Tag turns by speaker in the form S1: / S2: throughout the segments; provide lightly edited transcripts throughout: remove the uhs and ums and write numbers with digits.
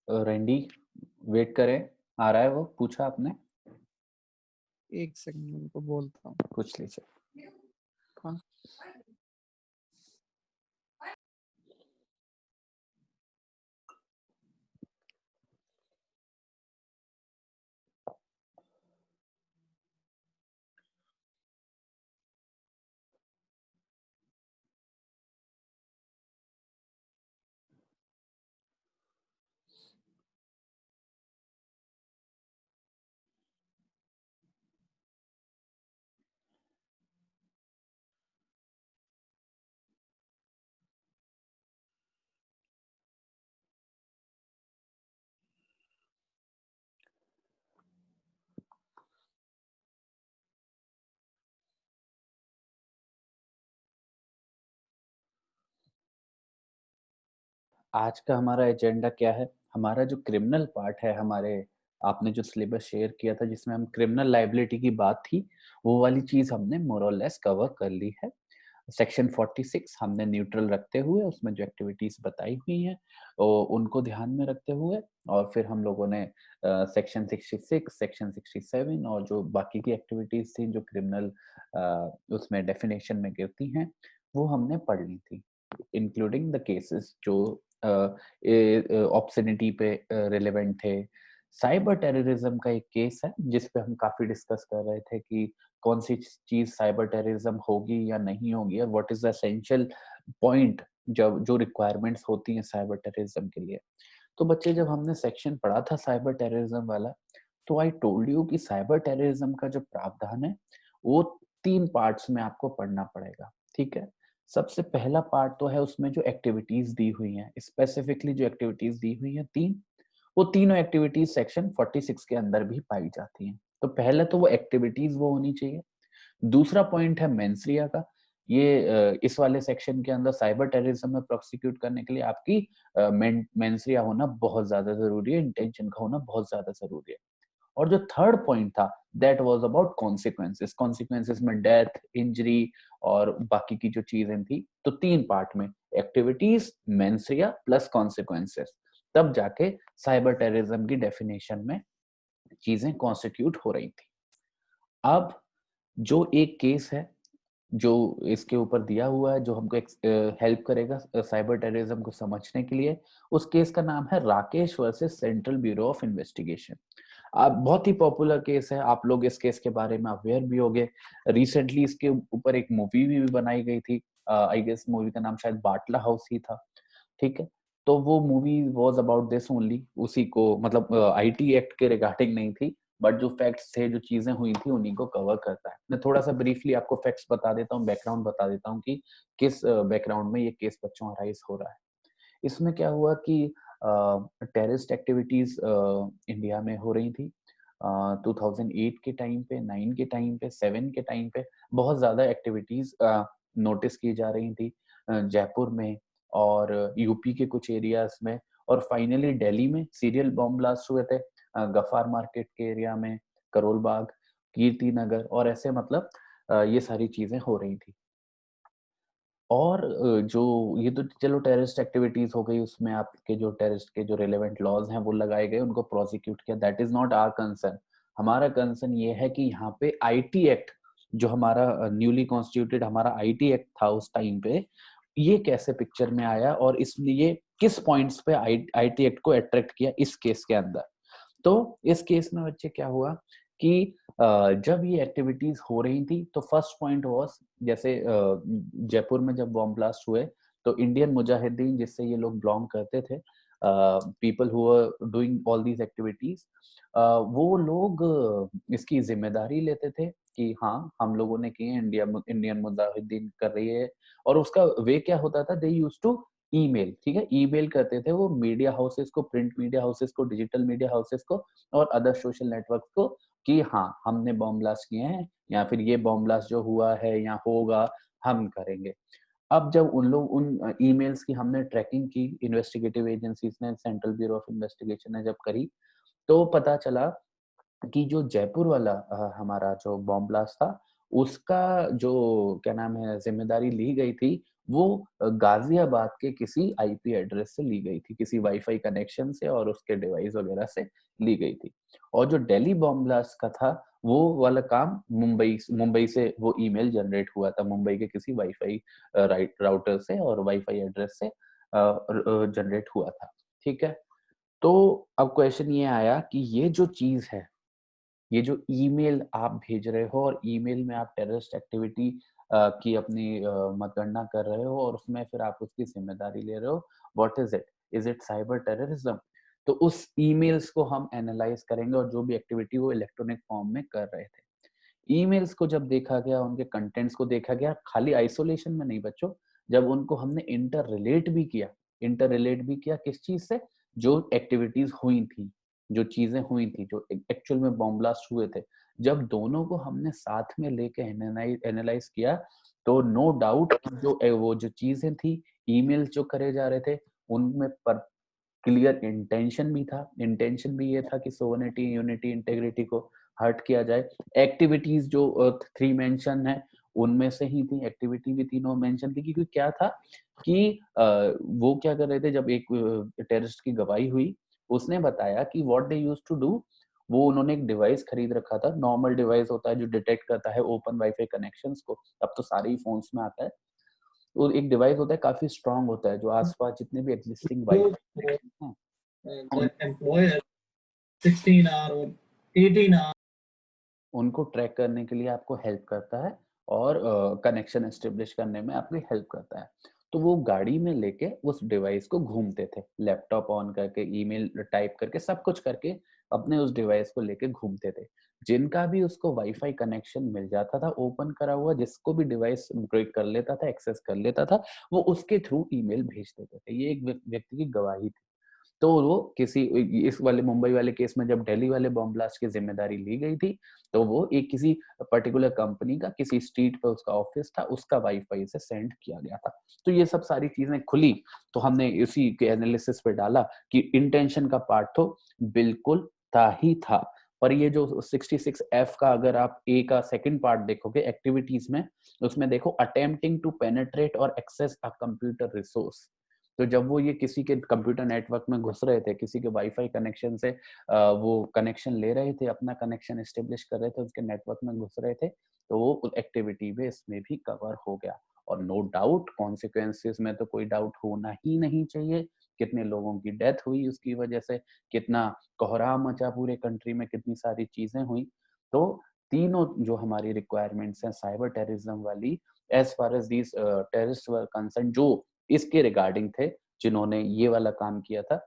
S1: रेंडी wait करें, आ रहा है वो, पूछा आपने?
S2: एक सेकंड उनको बोलता हूँ।
S1: पूछ लीजिए।
S2: हाँ
S1: आज का हमारा एजेंडा क्या है? हमारा जो क्रिमिनल पार्ट है, हमारे आपने जो सिलेबस शेयर किया था जिसमें हम क्रिमिनल लायबिलिटी की बात थी, वो वाली चीज हमने मोर और लेस कवर कर ली है। सेक्शन 46 हमने न्यूट्रल रखते हुए उसमें जो एक्टिविटीज बताई हुई हैं उनको ध्यान में रखते हुए, और फिर हम लोगों ने सेक्शन 66, सेक्शन 67 और जो बाकी की एक्टिविटीज थी जो क्रिमिनल उसमें डेफिनेशन में गिरती हैं, वो हमने पढ़ ली थी, इंक्लूडिंग द केसेस जो ऑब्सनिटी पे रिलेवेंट थे। साइबर टेररिज्म का एक केस है जिस पे हम काफी डिस्कस कर रहे थे कि कौन सी चीज साइबर टेररिज्म होगी या नहीं होगी, और what is the essential point जब जो रिक्वायरमेंट्स होती हैं साइबर टेररिज्म के लिए। तो बच्चे, जब हमने सेक्शन पढ़ा था साइबर टेररिज्म वाला, तो आई टोल्ड यू कि साइबर टेररिज्म का जो प्रावधान है वो 3 पार्ट्स में आपको पढ़ना पड़ेगा, ठीक है? सबसे पहला पार्ट तो है उसमें जो एक्टिविटीज दी हुई हैं, स्पेसिफिकली जो एक्टिविटीज दी हुई हैं 3, वो तीनों एक्टिविटीज सेक्शन 46 के अंदर भी पाई जाती हैं। तो पहले तो वो एक्टिविटीज वो होनी चाहिए। दूसरा पॉइंट है मेंसरिया का। ये इस वाले सेक्शन के अंदर साइबर टेररिज्म में प्रोसिक्यूट करने के लिए आपकी मेंसरिया होना बहुत ज्यादा जरूरी है, इंटेंशन का होना बहुत ज्यादा जरूरी है। और जो थर्ड पॉइंट था, that was about consequences. Consequences में डेथ, इंजरी और बाकी की जो चीजें थी। तो 3 पार्ट में एक्टिविटीज, मेंसरिया प्लस कॉन्सिक्वेंसेस, तब जाके साइबर टेररिज्म की डेफिनेशन में चीजें कॉन्स्टिट्यूट हो रही थी। अब जो एक केस है जो इसके ऊपर दिया हुआ है, जो हमको हेल्प करेगा साइबर टेररिज्म को समझने के लिए, उस केस का नाम है Rakesh versus central bureau of investigation. बहुत ही पॉपुलर केस है, आप लोग इस केस के बारे में अवेयर भी होंगे। रिसेंटली इसके ऊपर एक मूवी भी बनाई गई थी, आई गेस मूवी का नाम शायद बाटला हाउस ही था, ठीक है? तो वो movie was about this only, उसी को मतलब आईटी एक्ट के रिगार्डिंग नहीं थी, बट जो फैक्ट्स थे, जो चीजें हुई थी, उन्हीं को कवर करता है। मैं थोड़ा सा ब्रीफली आपको फैक्ट्स बता देता हूँ, बैकग्राउंड बता देता हूँ कि किस बैकग्राउंड में ये केस बच्चों अराइज हो रहा है। इसमें क्या हुआ कि टेररिस्ट एक्टिविटीज इंडिया में हो रही थी। 2008 के टाइम पे, 9 के टाइम पे, 7 के टाइम पे बहुत ज्यादा एक्टिविटीज नोटिस की जा रही थी जयपुर में और यूपी के कुछ एरियाज में, और फाइनली दिल्ली में सीरियल बॉम्ब ब्लास्ट हुए थे गफार मार्केट के एरिया में, करोल बाग, कीर्ति नगर, और ऐसे मतलब ये सारी चीजें हो रही थी। और जो ये तो चलो टेररिस्ट एक्टिविटीज हो गई, उसमें आपके जो टेररिस्ट के जो रिलेवेंट लॉज हैं वो लगाए गए, उनको प्रोसिक्यूट किया, that is not our concern. हमारा कंसर्न ये है कि यहाँ पे आईटी एक्ट, जो हमारा न्यूली कॉन्स्टिट्यूटेड हमारा आईटी एक्ट था उस टाइम पे, ये कैसे पिक्चर में आया और इसलिए किस पॉइंट्स पे आईटी एक्ट को अट्रैक्ट किया इस केस के अंदर। तो इस केस में बच्चे क्या हुआ कि जब ये एक्टिविटीज हो रही थी तो फर्स्ट पॉइंट वाज, जैसे जयपुर में जब बॉम्ब ब्लास्ट हुए तो इंडियन मुजाहिदीन जिससे ये लोग बिलोंग करते थे, people who are doing all these activities, वो लोग इसकी जिम्मेदारी लेते थे कि हाँ हम लोगों ने किए, इंडियन मुजाहिदीन कर रही है। और उसका वे क्या होता था, दे यूज्ड टू ईमेल, ठीक है, ईमेल करते थे वो मीडिया हाउसेस को, प्रिंट मीडिया हाउसेस को, डिजिटल मीडिया हाउसेस को और अदर सोशल नेटवर्क को कि हाँ हमने बॉम्ब ब्लास्ट किए हैं, या फिर ये बॉम्ब ब्लास्ट जो हुआ है या होगा हम करेंगे। अब जब उन लोग उन ईमेल्स की हमने ट्रैकिंग की, इन्वेस्टिगेटिव एजेंसीज ने, सेंट्रल ब्यूरो ऑफ इन्वेस्टिगेशन ने जब करी, तो पता चला कि जो जयपुर वाला हमारा जो बॉम्ब ब्लास्ट था, उसका जो क्या नाम है जिम्मेदारी ली गई थी, वो गाजियाबाद के किसी आईपी एड्रेस से ली गई थी, किसी वाईफाई कनेक्शन से और उसके डिवाइस वगैरह से ली गई थी। और जो दिल्ली बॉम्ब ब्लास्ट का था, वो वाला काम मुंबई से वो ईमेल जनरेट हुआ था, मुंबई के किसी वाईफाई राउटर से और वाईफाई एड्रेस से जनरेट हुआ था। ठीक है, तो अब क्वेश्चन ये आया कि ये जो चीज है, ये जो ईमेल आप भेज रहे हो और ईमेल में आप टेररिस्ट एक्टिविटी की अपनी मतगणना कर रहे हो और उसमें फिर आप उसकी जिम्मेदारी ले रहे हो, what is it cyber terrorism? तो उस ईमेल्स को हम एनालाइज करेंगे और जो भी एक्टिविटी वो इलेक्ट्रॉनिक फॉर्म में कर रहे थे। ईमेल्स को जब देखा गया, उनके कंटेंट्स को देखा गया, खाली आइसोलेशन में नहीं बच्चों, जब उनको हमने इंटर रिलेट भी किया किस चीज से? जो एक्टिविटीज हुई थी, जो चीजें हुई थी, जो एक्चुअल में बॉम्ब ब्लास्ट हुए थे, जब दोनों को हमने साथ में लेके एनालाइज किया, तो नो डाउट वो जो चीजें थी, ईमेल जो करे जा रहे थे, उनमें पर क्लियर इंटेंशन भी ये था कि सोवरेनिटी, यूनिटी, इंटेग्रिटी को हर्ट किया जाए। एक्टिविटीज जो 3 मेंशन है, उनमें से ही थी, एक्टिविटी भी तीनों मेंशन थी, क्योंकि क्या था कि वो क्या कर रहे थे, जब एक टेररिस्ट की गवाही हुई, उसने बताया कि what they used to do, वो उन्होंने एक डिवाइस खरीद रखा था, नॉर्मल डिवाइस होता है जो डिटेक्ट करता है ओपन वाईफाई कनेक्शंस को, अब तो सारे ही फोन्स में आता है। वो एक डिवाइस होता है, काफी स्ट्रांग होता है, जो आसपास जितने भी एग्जिस्टिंग वाईफाई हैं,
S2: employer 16 hour or 18 hour
S1: उनको ट्रैक करने के लिए आपको हेल्प करता है और कनेक्शन एस्टेब्लिश करने में आपकी हेल्प करता है। तो वो गाड़ी में लेके उस डिवाइस को घूमते थे, लैपटॉप ऑन करके, ईमेल टाइप करके, सब कुछ करके अपने उस डिवाइस को लेके घूमते थे। जिनका भी उसको वाईफाई कनेक्शन मिल जाता था ओपन करा हुआ, जिसको भी डिवाइस ब्रेक कर लेता था, एक्सेस कर लेता था, वो उसके थ्रू ईमेल भेज देते थे। ये एक व्यक्ति की गवाही थी। तो वो किसी इस वाले मुंबई वाले केस में जब दिल्ली वाले बॉम्ब ब्लास्ट की जिम्मेदारी ली गई थी, तो वो एक किसी पर्टिकुलर कंपनी का, किसी स्ट्रीट पे उसका ऑफिस था, उसका वाईफाई से सेंड किया गया था। तो ये सब सारी चीजें खुली, तो हमने इसी के एनालिसिस पे डाला कि इंटेंशन का पार्ट तो बिल्कुल था ही था। पर ये जो 66F का, अगर आप ए का सेकंड पार्ट देखोगे एक्टिविटीज में, उसमें देखो अटेम्प्टिंग टू पेनेट्रेट और एक्सेस अ कंप्यूटर रिसोर्स। तो जब वो ये किसी के कंप्यूटर नेटवर्क में घुस रहे थे, किसी के वाईफाई कनेक्शन से वो कनेक्शन ले रहे थे, अपना कनेक्शन एस्टेब्लिश कर रहे थे, उसके नेटवर्क में घुस रहे थे, तो वो एक्टिविटी भी इसमें भी कवर हो गया। और नो डाउट कॉन्सिक्वेंसेस में तो कोई डाउट होना ही नहीं चाहिए। कितने लोगों की डेथ हुई उसकी वजह से, कितना कोहराम मचा पूरे कंट्री में, कितनी सारी चीजें हुई। तो तीनों जो हमारी रिक्वायरमेंट्स हैं साइबर टेररिज्म वाली, as far as these terrorist were concern, जो इसके रिगार्डिंग थे, जिन्होंने ये वाला काम किया था,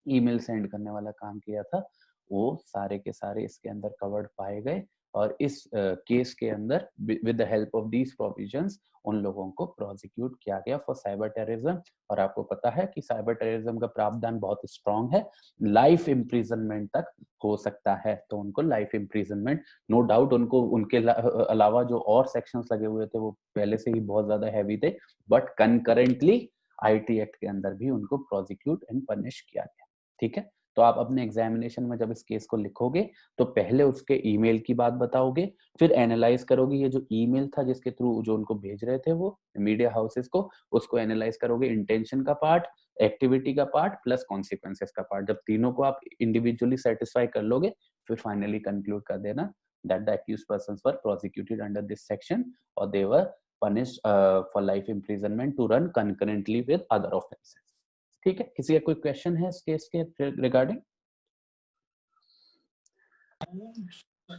S1: ईमेल सेंड करने वाला काम किया था, वो सारे के सारे इसके अंदर कवर्ड पाए गए। और इस केस के अंदर with the help of these provisions उन लोगों को प्रोसिक्यूट किया गया फॉर साइबर टेररिज्म। और आपको पता है कि साइबर टेररिज्म का प्रावधान बहुत स्ट्रांग है, लाइफ इम्प्रिजनमेंट तक हो सकता है। तो उनको लाइफ इम्प्रिजनमेंट, नो डाउट, उनको उनके अलावा जो और सेक्शंस लगे हुए थे वो पहले से ही बहुत ज्यादा हैवी थे, बट कंकरेंटली आईटी एक्ट के अंदर भी उनको प्रोसिक्यूट एंड पनिश किया गया। ठीक है, तो आप अपने एग्जामिनेशन में जब इस केस को लिखोगे, तो पहले उसके ईमेल की बात बताओगे, फिर एनालाइज करोगे ये जो ईमेल था जिसके थ्रू जो उनको भेज रहे थे वो मीडिया हाउसेस को, उसको एनालाइज करोगे, इंटेंशन का पार्ट, एक्टिविटी का पार्ट, प्लस कॉन्सिक्वेंसेस का पार्ट। जब तीनों को आप इंडिविजुअली सेटिस्फाई कर लोगे, फिर फाइनली कंक्लूड कर देना that the accused persons were prosecuted under this section or they were punished for life imprisonment to run concurrently with other offenses। ठीक है, किसी का कोई क्वेश्चन है इस केस के रिगार्डिंग?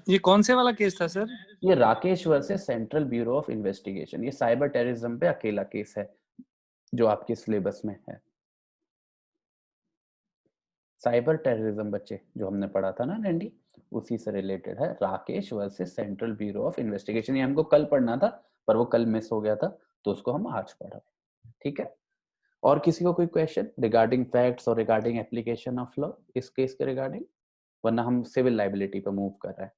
S2: ये कौन से वाला केस था सर?
S1: ये Rakesh versus central bureau of investigation, ये साइबर टेररिज्म पे अकेला केस है जो आपके सिलेबस में है। साइबर टेररिज्म बच्चे जो हमने पढ़ा था ना लैंडी, उसी से रिलेटेड है, Rakesh versus central bureau of investigation. ये हमको कल पढ़ना था पर वो कल मिस हो गया था, तो उसको हम आज पढ़ रहे हैं। ठीक है, और किसी को कोई क्वेश्चन रिगार्डिंग फैक्ट्स और रिगार्डिंग एप्लीकेशन ऑफ लॉ इस केस के रिगार्डिंग? वरना हम सिविल लाइबिलिटी पे मूव कर रहे हैं।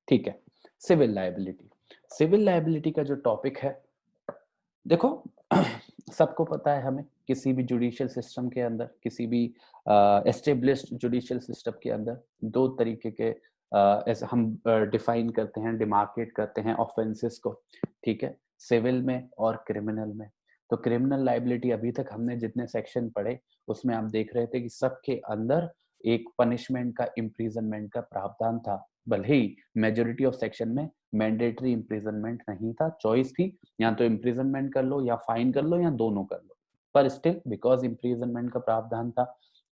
S1: ठीक है, सिविल लाइबिलिटी। सिविल लाइबिलिटी का जो टॉपिक है, देखो सबको पता है, हमें किसी भी जुडिशियल सिस्टम के अंदर, किसी भी एस्टेब्लिश्ड जुडिशियल सिस्टम के अंदर दो तरीके के ऐसे हम डिफाइन करते हैं, डिमार्केट करते हैं ऑफेंसेस को, ठीक है, सिविल में और क्रिमिनल में। तो क्रिमिनल लाइबिलिटी अभी तक हमने जितने सेक्शन पढ़े उसमें आप देख रहे थे कि सबके अंदर एक पनिशमेंट का, इम्प्रिजनमेंट का प्रावधान था। भले ही मेजोरिटी ऑफ सेक्शन में मैंडेटरी इम्प्रिजनमेंट नहीं था, चॉइस थी, या तो इम्प्रिजनमेंट कर लो या फाइन कर लो या दोनों कर लो, पर स्टिल बिकॉज इम्प्रिजनमेंट का प्रावधान था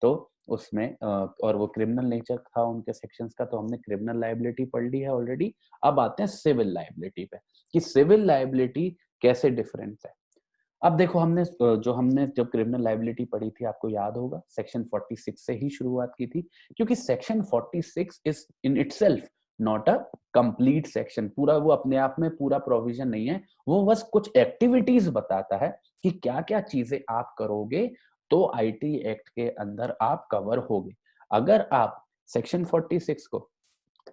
S1: तो उसमें और वो क्रिमिनल नेचर था उनके सेक्शंस का, तो हमने क्रिमिनल लायबिलिटी पढ़ ली है ऑलरेडी। अब आते हैं सिविल लायबिलिटी पे कि सिविल लायबिलिटी कैसे डिफरेंट है। अब देखो हमने जो हमने जब क्रिमिनल लायबिलिटी पढ़ी थी आपको याद होगा सेक्शन 46 से ही शुरुआत की थी, क्योंकि section 46 is in itself not a complete section, पूरा वो अपने आप में पूरा प्रोविजन नहीं है, वो बस कुछ एक्टिविटीज बताता है कि क्या क्या चीजें आप करोगे तो आईटी एक्ट के अंदर आप कवर होगे। अगर आप सेक्शन 46 को,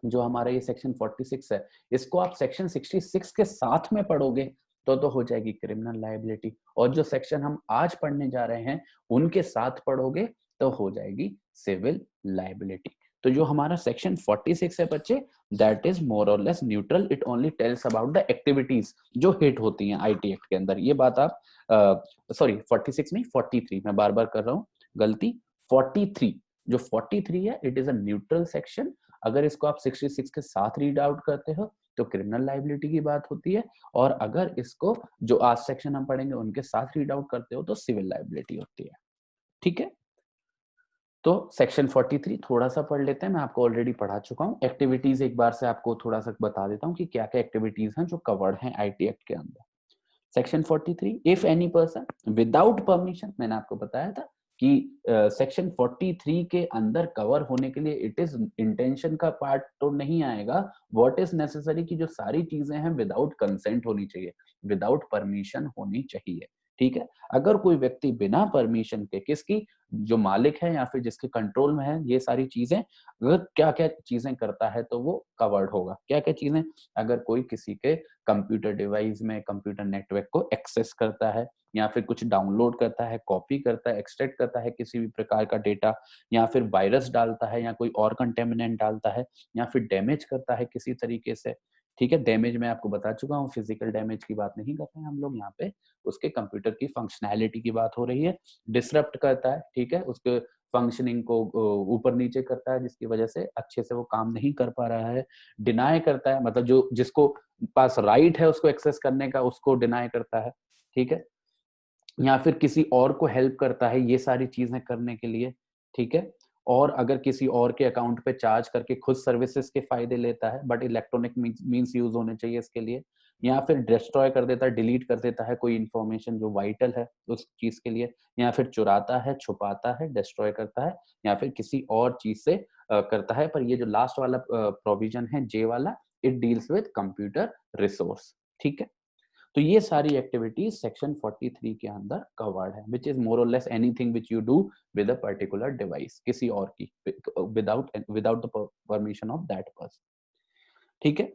S1: जो हमारा ये सेक्शन 46 है, इसको आप सेक्शन 66 के साथ में पढ़ोगे तो हो जाएगी क्रिमिनल लायबिलिटी, और जो सेक्शन हम आज पढ़ने जा रहे हैं उनके साथ पढ़ोगे तो हो जाएगी सिविल लायबिलिटी। तो जो हमारा सेक्शन 46 है बच्चे, दैट इज मोर और less neutral, it only tells about the activities जो हिट होती हैं आईटी एक्ट के अंदर। ये बात आप सॉरी 46 नहीं 43, मैं बार बार कर रहा हूँ गलती, 43, जो 43 है it is a neutral section. अगर इसको आप 66 के साथ रीड आउट करते हो तो क्रिमिनल लायबिलिटी की बात होती है, और अगर इसको जो आज सेक्शन हम पढ़ेंगे उनके साथ रीड आउट करते हो तो सिविल लायबिलिटी होती है, ठीक है। तो सेक्शन 43 थोड़ा सा पढ़ लेते हैं, मैं आपको ऑलरेडी पढ़ा चुका हूँ। एक्टिविटीज एक बार से आपको थोड़ा सा बता देता हूँ कि क्या क्या एक्टिविटीज हैं जो कवर्ड हैं आईटी एक्ट के अंदर। Section 43, if any person without permission, मैंने आपको बताया था कि सेक्शन 43 के अंदर कवर होने के लिए इट इज इंटेंशन का पार्ट तो नहीं आएगा, व्हाट इज नेसेसरी की जो सारी चीजें हैं विदाउट कंसेंट होनी चाहिए, विदाउट परमिशन होनी चाहिए, ठीक है। अगर कोई व्यक्ति बिना परमिशन के, किसकी, जो मालिक है या फिर जिसके कंट्रोल में है ये सारी चीजें, अगर क्या क्या चीजें करता है तो वो कवर्ड होगा। क्या क्या चीजें, अगर कोई किसी के कंप्यूटर डिवाइस में, कंप्यूटर नेटवर्क को एक्सेस करता है, या फिर कुछ डाउनलोड करता है, कॉपी करता है, एक्सट्रैक्ट करता है किसी भी प्रकार का डेटा, या फिर वायरस डालता है या कोई और कंटेमिनेंट डालता है, या फिर डैमेज करता है किसी तरीके से, ठीक है। डैमेज मैं आपको बता चुका हूँ, फिजिकल डैमेज की बात नहीं कर रहे हैं हम लोग यहाँ पे, उसके कंप्यूटर की फंक्शनैलिटी की बात हो रही है। डिसरप्ट करता है, ठीक है, उसके फंक्शनिंग को ऊपर नीचे करता है जिसकी वजह से अच्छे से वो काम नहीं कर पा रहा है। डिनाई करता है, मतलब जो जिसको पास राइट है उसको एक्सेस करने का उसको डिनाई करता है, ठीक है, या फिर किसी और को हेल्प करता है ये सारी चीजें करने के लिए, ठीक है। और अगर किसी और के अकाउंट पे चार्ज करके खुद सर्विसेज के फायदे लेता है, बट इलेक्ट्रॉनिक मींस यूज होने चाहिए इसके लिए, या फिर डिस्ट्रॉय कर देता है, डिलीट कर देता है कोई इंफॉर्मेशन जो वाइटल है उस चीज के लिए, या फिर चुराता है, छुपाता है, डिस्ट्रॉय करता है, या फिर किसी और चीज से करता है। पर ये जो लास्ट वाला प्रोविजन है जे वाला, it deals with computer resource, ठीक है। तो ये सारी एक्टिविटीज सेक्शन 43 के अंदर कवर्ड है, विच इज मोर और less anything which you do with a particular device, किसी और की, without the permission of that person, ठीक है।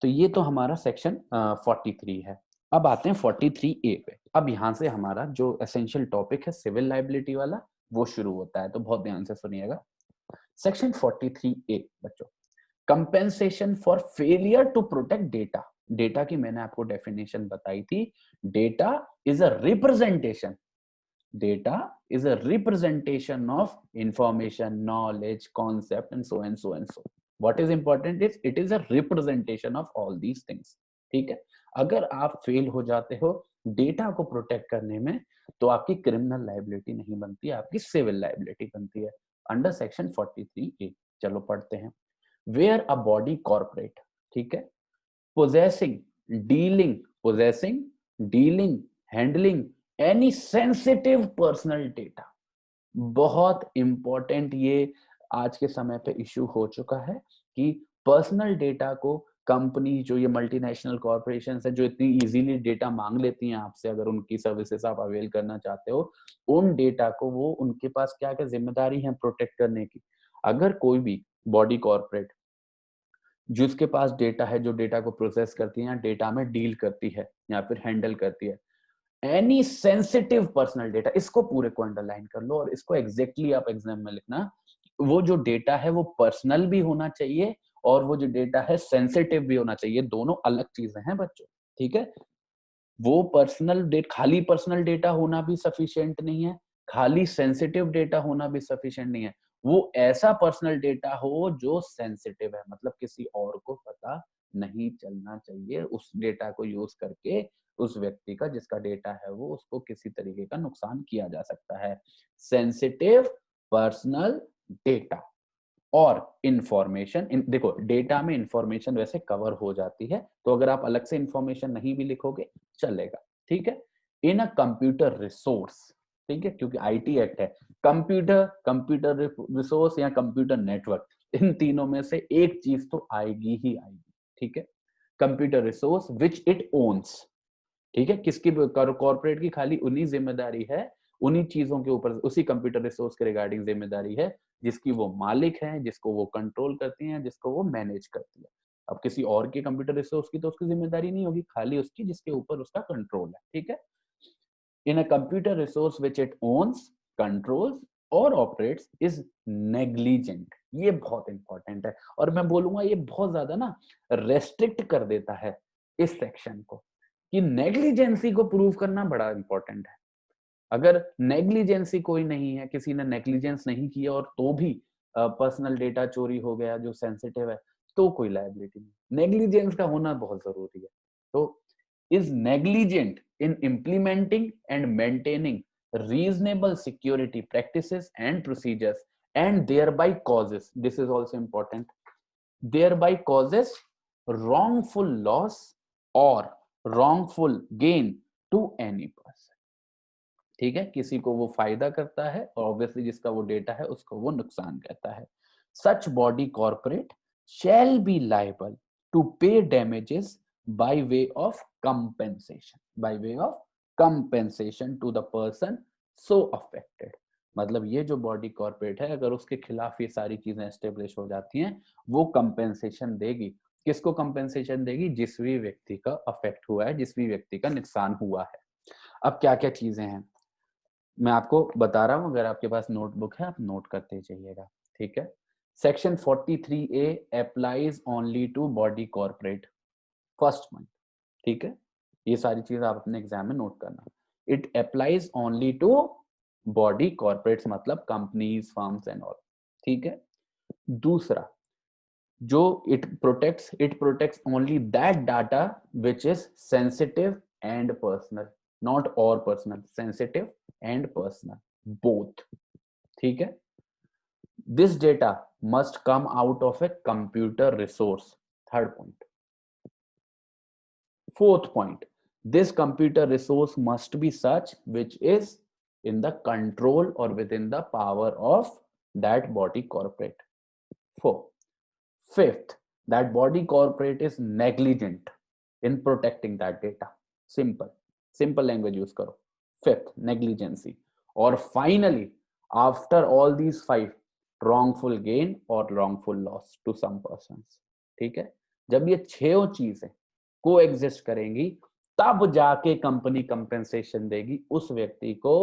S1: तो ये तो हमारा सेक्शन 43 है। अब आते हैं 43A पे। अब यहाँ से हमारा जो एसेंशियल टॉपिक है सिविल लाइबिलिटी वाला वो शुरू होता है, तो बहुत ध्यान से सुनिएगा। सेक्शन 43A बच्चों, compensation for failure to protect data. Data की मैंने आपको डेफिनेशन बताई थी, data is a representation, data is a representation of information, knowledge, concept and so and so and so. What is important is it is a representation of all these things, ठीक है। अगर आप fail हो जाते हो data को protect करने में तो आपकी क्रिमिनल लाइबिलिटी नहीं बनती, आपकी सिविल लाइबिलिटी बनती है अंडर सेक्शन 43A। चलो पढ़ते हैं। वेयर अ बॉडी कॉर्पोरेट, ठीक है, possessing, dealing, possessing, dealing, handling any sensitive personal data। बहुत इंपॉर्टेंट ये आज के समय पे इश्यू हो चुका है कि पर्सनल डेटा को कंपनी, जो ये मल्टीनेशनल कॉर्पोरेशन है जो इतनी इजीली डेटा मांग लेती हैं आपसे, अगर उनकी सर्विसेज आप अवेल करना चाहते हो, उन डेटा को वो उनके पास क्या क्या जिम्मेदारी है प्रोटेक्ट करने की। अगर कोई भी बॉडी कॉर्पोरेट जिसके पास डेटा है, जो डेटा को प्रोसेस करती है या डेटा में डील करती है या फिर हैंडल करती है, एनी सेंसिटिव पर्सनल डेटा, इसको पूरे को अंडरलाइन कर लो और इसको एग्जैक्टली आप एग्जाम में लिखना। वो जो डेटा है वो पर्सनल भी होना चाहिए और वो जो डेटा है सेंसिटिव भी होना चाहिए, दोनों अलग चीजें हैं बच्चों, ठीक है। वो खाली पर्सनल डेटा होना भी सफिशिएंट नहीं है, खाली सेंसिटिव डेटा होना भी सफिशिएंट नहीं है। वो ऐसा पर्सनल डेटा हो जो सेंसिटिव है, मतलब किसी और को पता नहीं चलना चाहिए उस डेटा को यूज करके उस व्यक्ति का जिसका डेटा है वो उसको किसी तरीके का नुकसान किया जा सकता है। सेंसिटिव पर्सनल डेटा और इंफॉर्मेशन देखो डेटा में इंफॉर्मेशन वैसे कवर हो जाती है, तो अगर आप अलग से इंफॉर्मेशन नहीं भी लिखोगे चलेगा, ठीक है। इन अ कंप्यूटर रिसोर्स, ठीक है, क्योंकि आईटी एक्ट है, कंप्यूटर रिसोर्स या कंप्यूटर नेटवर्क, इन तीनों में से एक चीज तो आएगी ही आएगी, ठीक है। Computer resource which it owns, ठीक है, किसकी कॉर्पोरेट की खाली उन्हीं जिम्मेदारी है, उन्हीं चीजों के ऊपर उसी कंप्यूटर रिसोर्स के रिगार्डिंग जिम्मेदारी है जिसकी वो मालिक है, जिसको वो कंट्रोल करती हैं, जिसको वो मैनेज करती है। अब किसी और के कंप्यूटर रिसोर्स की तो उसकी जिम्मेदारी नहीं होगी, खाली उसकी जिसके ऊपर उसका कंट्रोल है, ठीक है। In a computer resource which it owns, controls or operates is negligent, ये बहुत इंपॉर्टेंट है और मैं बोलूंगा ये बहुत ज्यादा ना रेस्ट्रिक्ट कर देता है इस सेक्शन को, कि नेग्लिजेंसी को प्रूव करना बड़ा इंपॉर्टेंट है। अगर नेग्लिजेंसी कोई नहीं है, किसी ने नेग्लिजेंस नहीं किया और तो भी पर्सनल डेटा चोरी हो गया जो सेंसिटिव है, तो कोई लायबिलिटी नहीं। नेग्लिजेंस का होना बहुत जरूरी है। तो is negligent in implementing and maintaining reasonable security practices and procedures and thereby causes, this is also important, thereby causes wrongful loss or wrongful gain to any person, ठीक है, किसी को वो फायदा करता है और ऑब्वियसली जिसका वो डेटा है उसको वो नुकसान करता है। Such body corporate shall be liable to pay damages by way of compensation, by way of compensation to the person so affected. मतलब ये जो बॉडी कॉर्पोरेट है अगर उसके खिलाफ ये सारी चीजें एस्टेब्लिश हो जाती हैं, वो कंपेंसेशन देगी। किसको कंपेंसेशन देगी? जिस भी व्यक्ति का अफेक्ट हुआ है, जिस भी व्यक्ति का नुकसान हुआ है। अब क्या क्या चीजें हैं मैं आपको बता रहा हूं, अगर आपके पास नोटबुक है आप नोट करते जाइएगा, ठीक है। Section 43A applies only to body corporate, first point, ठीक है। ये सारी चीज आप अपने एग्जाम में नोट करना। It applies only to body corporates, मतलब कंपनीज, फर्म्स एंड ऑल, ठीक है। दूसरा, जो it protects only that data which is sensitive and personal, not or personal, sensitive and personal both, ठीक है। This data must come out of a computer resource, third point. Fourth point, this computer resource must be such which is in the control or within the power of that body corporate. Four. Fifth, that body corporate is negligent in protecting that data. Simple language use karo. Fifth, negligency. Or finally, after all these five, wrongful gain or wrongful loss to some persons. ठीक है, जब ये छह चीजें को exist करेंगी तब जाके कंपनी कंपेंसेशन देगी उस व्यक्ति को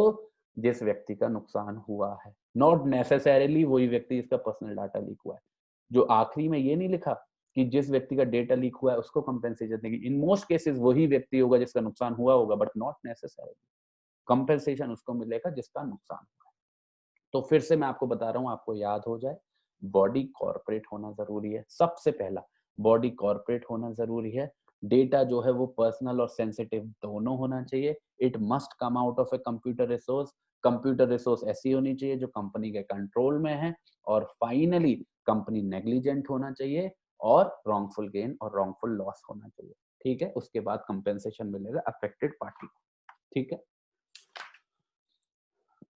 S1: जिस व्यक्ति का नुकसान हुआ है, नॉट नेसेसरीली वही व्यक्ति जिसका पर्सनल डाटा लीक हुआ है। जो आखिरी में ये नहीं लिखा कि जिस व्यक्ति का डेटा लीक हुआ है उसको कंपेंसेशन देगी, इन मोस्ट केसेस वही व्यक्ति होगा जिसका नुकसान हुआ होगा, बट नॉट नेसेसरीली कंपेंसेशन उसको मिलेगा जिसका नुकसान हुआ है। तो फिर से मैं आपको बता रहा हूं, आपको याद हो जाए, बॉडी कॉर्पोरेट होना जरूरी है। सबसे पहला बॉडी कॉर्पोरेट होना जरूरी है। डेटा जो है वो पर्सनल और सेंसिटिव दोनों होना चाहिए। It must come out of a computer resource. Computer resource ऐसी होनी चाहिए जो कंपनी के कंट्रोल में है। और फाइनली कंपनी नेग्लिजेंट होना चाहिए और रॉन्गफुल गेन और रॉन्गफुल लॉस होना चाहिए, ठीक है। उसके बाद कंपेंसेशन मिलेगा अफेक्टेड पार्टी को, ठीक है।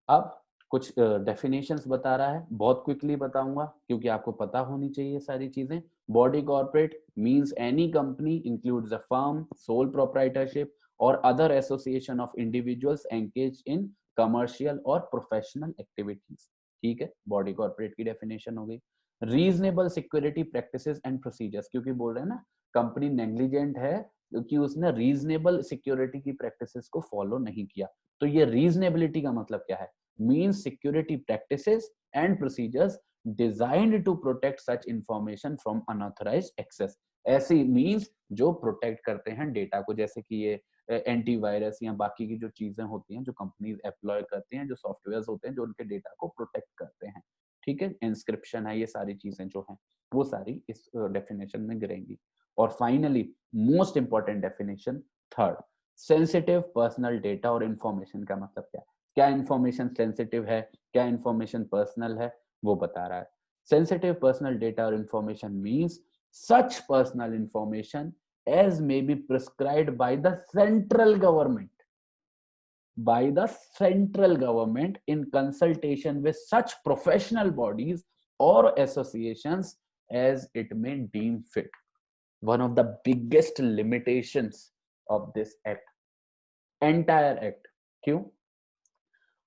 S1: अब कुछ डेफिनेशंस बता रहा है, बहुत क्विकली बताऊंगा क्योंकि आपको पता होनी चाहिए सारी चीजें। Body corporate means any company includes a firm, sole proprietorship or other association of individuals engage in commercial or professional activities, ठीक है। बॉडी कॉर्पोरेट की डेफिनेशन हो गई। Reasonable security practices and procedures, क्योंकि बोल रहे हैं ना कंपनी नेग्लिजेंट है क्योंकि उसने रीजनेबल सिक्योरिटी की प्रैक्टिसेस को फॉलो नहीं किया। तो ये रीजनेबिलिटी का मतलब क्या है? Means security practices and procedures designed to protect such information from unauthorized access. ऐसी मीन्स जो प्रोटेक्ट करते हैं डेटा को, जैसे कि ये एंटीवायरस या बाकी की जो चीजें होती हैं जो कंपनीज एप्लॉय करती हैं, जो सॉफ्टवेयर्स होते हैं जो उनके डेटा को प्रोटेक्ट करते हैं, ठीक है, इंस्क्रिप्शन है, ये सारी चीजें जो हैं वो सारी इस डेफिनेशन में गिरेंगी। और finally most important definition third, sensitive personal data और इंफॉर्मेशन का मतलब क्या है, क्या इंफॉर्मेशन सेंसिटिव है, क्या इंफॉर्मेशन पर्सनल है, वो बता रहा है। सेंसिटिव पर्सनल डेटा और information means such personal information as may be prescribed by the central government in consultation with such professional bodies or associations as it may deem fit. One of the biggest limitations of this entire act, क्यों?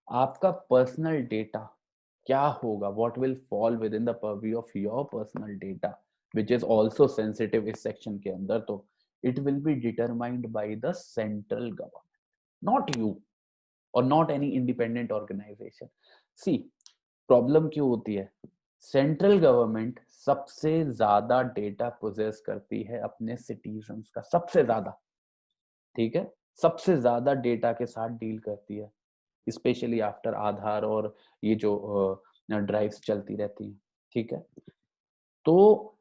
S1: आपका personal data क्या होगा, what will fall within the purview of your personal data, which is also sensitive इस section के अंदर, तो it will be determined by the central government, not you or not any independent organization. See, problem क्यों होती है, central government सबसे ज्यादा data poses करती है अपने सिटीजन्स का, सबसे ज्यादा, ठीक है, सबसे ज्यादा डेटा के साथ डील करती है, स्पेशली आफ्टर आधार और ये जो ड्राइव्स चलती रहती हैं, ठीक है। तो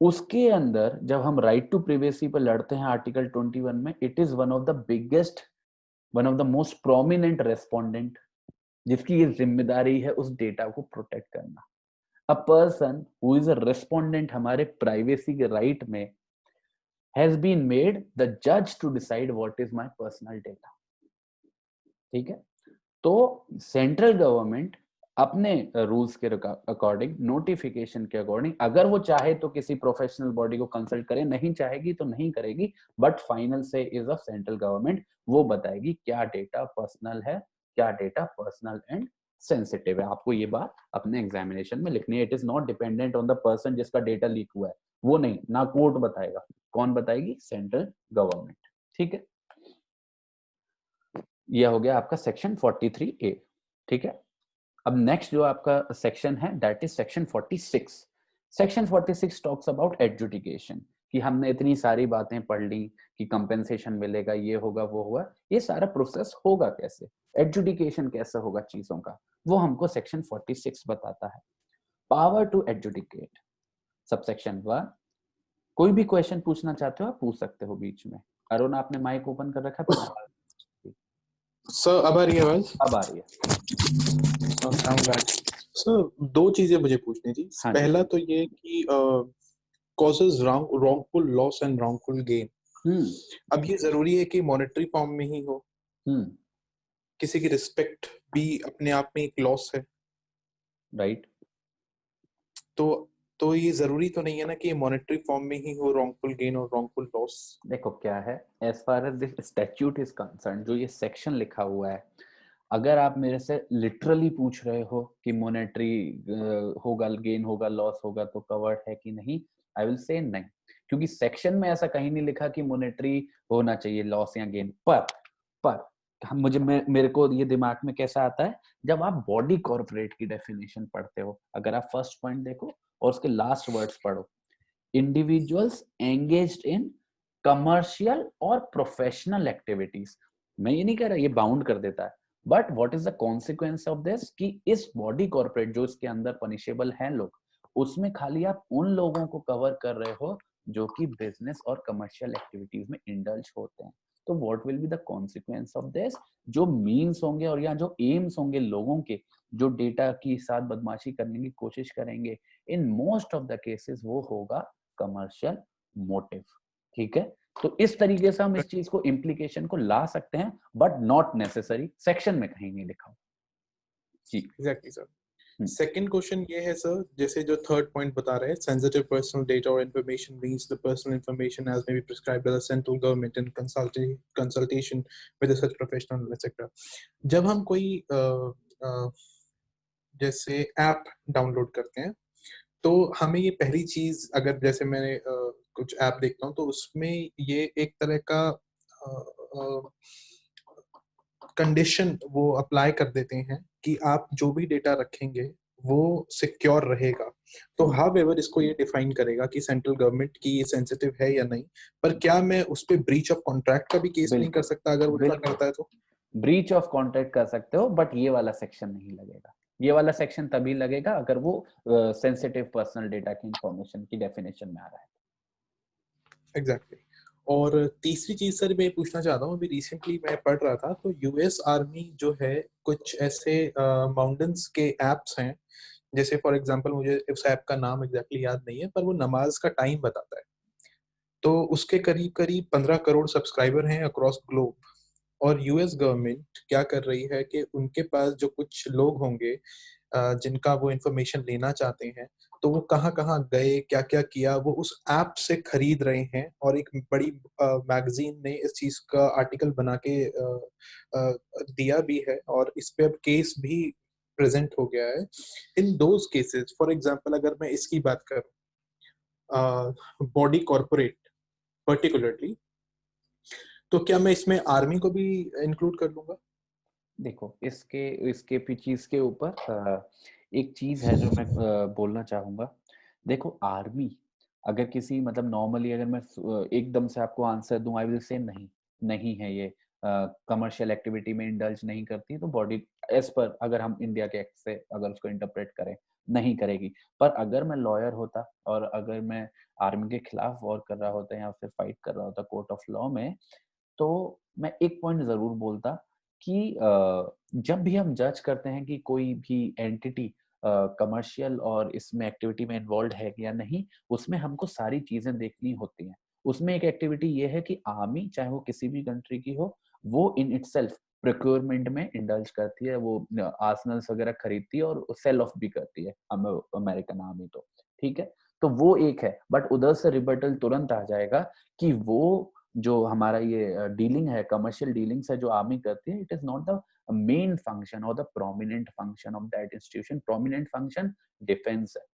S1: उसके अंदर जब हम राइट टू प्रिवेसी पर लड़ते हैं आर्टिकल 21 में, it is one of the biggest, one of the most prominent respondent, जिसकी ये जिम्मेदारी है उस डेटा को प्रोटेक्ट करना। A person who is a respondent हमारे प्राइवेसी के राइट में हैज बीन मेड द जज to decide what is my personal data, ठीक है। तो सेंट्रल गवर्नमेंट अपने रूल्स के अकॉर्डिंग, नोटिफिकेशन के अकॉर्डिंग, अगर वो चाहे तो किसी प्रोफेशनल बॉडी को कंसल्ट करे, नहीं चाहेगी तो नहीं करेगी, बट फाइनल से इज ऑफ सेंट्रल गवर्नमेंट, वो बताएगी क्या डेटा पर्सनल है, क्या डेटा पर्सनल एंड सेंसिटिव है। आपको ये बात अपने एग्जामिनेशन में लिखनी है। It is not dependent on the person जिसका डेटा लीक हुआ है, वो नहीं, ना कोर्ट बताएगा, कौन बताएगी, सेंट्रल गवर्नमेंट, ठीक है। यह हो गया आपका सेक्शन 43A, ठीक है। अब नेक्स्ट जो आपका सेक्शन है that is section 46। Section 46 talks about adjudication, कि हमने इतनी सारी बातें पढ़ ली कि कंपेंसेशन मिलेगा, ये होगा, वो होगा, ये सारा प्रोसेस होगा कैसे, एडजुडिकेशन कैसे होगा चीजों का, वो हमको सेक्शन 46 बताता है। Power to adjudicate, subsection 1। कोई भी क्वेश्चन पूछना चाहते हो आप पूछ सकते हो बीच में। अरुण, आपने माइक ओपन कर रखा है?
S3: सर अब आ रही है आवाज?
S1: अब आ रही है।
S3: सर दो चीजें मुझे पूछनी थी।
S1: हाँ,
S3: पहला तो ये कि causes wrongful loss and wrongful gain, अब ये जरूरी है कि मॉनेटरी फॉर्म में ही हो? किसी की रिस्पेक्ट भी अपने आप में एक लॉस है,
S1: राइट?
S3: तो ये जरूरी तो नहीं है ना कि मॉनेटरी फॉर्म में ही हो रॉन्गफुल गेन और रॉन्गफुल लॉस?
S1: देखो क्या है, as far as this statute is concern, जो ये सेक्शन लिखा हुआ है, अगर आप मेरे से लिटरली पूछ रहे हो कि मॉनेटरी होगा, गेन होगा, लॉस होगा, तो कवर्ड है कि नहीं, आई विल से नहीं, क्योंकि सेक्शन में ऐसा कहीं नहीं लिखा कि मॉनेटरी होना चाहिए, लॉस या गेन। पर मेरे को ये दिमाग में कैसा आता है, जब आप बॉडी कॉर्पोरेट की डेफिनेशन पढ़ते हो, अगर आप फर्स्ट पॉइंट देखो और उसके लास्ट वर्ड्स पढ़ो, individuals engaged in commercial और प्रोफेशनल एक्टिविटीज। मैं ये नहीं कह रहा ये बाउंड कर देता है, but what is the consequence of this, कि इस बॉडी कॉर्पोरेट जो इसके अंदर पनिशेबल हैं लोग, उसमें खाली आप उन लोगों को कवर कर रहे हो जो कि बिजनेस और कमर्शियल एक्टिविटीज में इंडल्ज होते हैं। तो what will be the consequence of this, जो मीन्स होंगे और या जो एम्स होंगे लोगों के, जो डेटा की साथ बदमाशी करने की कोशिश करेंगे, in most of the cases वो होगा कमर्शियल मोटिव, ठीक है। तो इस तरीके से हम इस चीज को, इम्प्लीकेशन को ला सकते हैं, बट नॉट नेसेसरी, सेक्शन में कहीं नहीं लिखा हो जी।
S3: Exactly sir. सेकंड क्वेश्चन ये है सर, जैसे जो थर्ड पॉइंट बता रहे हैं, सेंसिटिव पर्सनल डेटा और information means the personal information as may be prescribed by the central government in consultation with such professional etcetera. जब हम कोई जैसे ऐप डाउनलोड करते हैं, तो हमें ये पहली चीज, अगर जैसे मैंने कुछ ऐप देखता हूँ तो उसमें ये एक तरह का कंडीशन वो अप्लाई कर देते हैं कि आप जो भी डेटा रखेंगे वो सिक्योर रहेगा। तो हाउएवर इसको ये डिफाइन करेगा कि सेंट्रल गवर्नमेंट की ये सेंसिटिव है या नहीं, पर क्या मैं उस पे ब्रीच ऑफ कॉन्ट्रैक्ट का भी केस नहीं कर सकता अगर वो ऐसा करता है तो?
S1: ब्रीच ऑफ कॉन्ट्रैक्ट कर सकते हो, बट ये वाला सेक्शन नहीं लगेगा। ये वाला सेक्शन तभी लगेगा अगर वो सेंसिटिव पर्सनल डेटा की इंफॉर्मेशन की डेफिनेशन में आ रहा है।
S3: एग्जैक्टली। और तीसरी चीज सर मैं पूछना चाहता हूँ, अभी रिसेंटली मैं पढ़ रहा था तो यूएस आर्मी जो है कुछ ऐसे माउंटेन्स के एप्स हैं, जैसे फॉर एग्जांपल मुझे उस ऐप का नाम एग्जैक्टली याद नहीं है, पर वो नमाज का टाइम बताता है। तो उसके करीब करीब 15 करोड़ सब्सक्राइबर हैं अक्रॉस ग्लोब। और यूएस गवर्नमेंट क्या कर रही है कि उनके पास जो कुछ लोग होंगे जिनका वो इंफॉर्मेशन लेना चाहते हैं, तो वो कहाँ कहाँ गए, क्या क्या किया, वो उस ऐप से खरीद रहे हैं। और एक बड़ी मैगजीन ने इस चीज का आर्टिकल बना के दिया भी है, और इस पे अब केस भी प्रेजेंट हो गया है। In those cases for example अगर मैं इसकी बात करूं, बॉडी कॉर्पोरेट पर्टिकुलरली, तो क्या मैं इसमें आर्मी को भी इंक्लूड कर लूंगा?
S1: देखो, इसके इसके चीज के ऊपर एक चीज है जो मैं बोलना चाहूंगा। देखो, आर्मी अगर किसी मतलब नॉर्मली अगर मैं एकदम से आपको आंसर दूं, आई विल से नहीं, नहीं है ये कमर्शियल एक्टिविटी में इंडल्ज नहीं करती, तो बॉडी एज पर अगर हम इंडिया के एक्ट से अगर उसको इंटरप्रेट करें, नहीं करेगी। पर अगर मैं लॉयर होता और अगर मैं आर्मी के खिलाफ वॉर कर रहा होता या फिर फाइट कर रहा होता कोर्ट ऑफ लॉ में, तो मैं एक पॉइंट जरूर बोलता कि जब भी हम जज करते हैं कि कोई भी एंटिटी कमर्शियल और इसमें एक्टिविटी में इन्वॉल्व है या नहीं, उसमें हमको सारी चीजें देखनी होती हैं। उसमें एक एक्टिविटी ये है कि आर्मी चाहे वो किसी भी कंट्री की हो, वो इन इटसेल्फ प्रोक्योरमेंट में इंडल्ज करती है, वो आर्सनल्स वगैरह खरीदती है और सेल ऑफ भी करती है अमेरिकन आर्मी। तो ठीक है, तो वो एक है। बट उधर से रिबटल तुरंत आ जाएगा कि वो जो हमारा ये डीलिंग है, कमर्शियल डीलिंग्स है जो आर्मी करती है, it is not the main function or the prominent function of that institution. Prominent function defence है।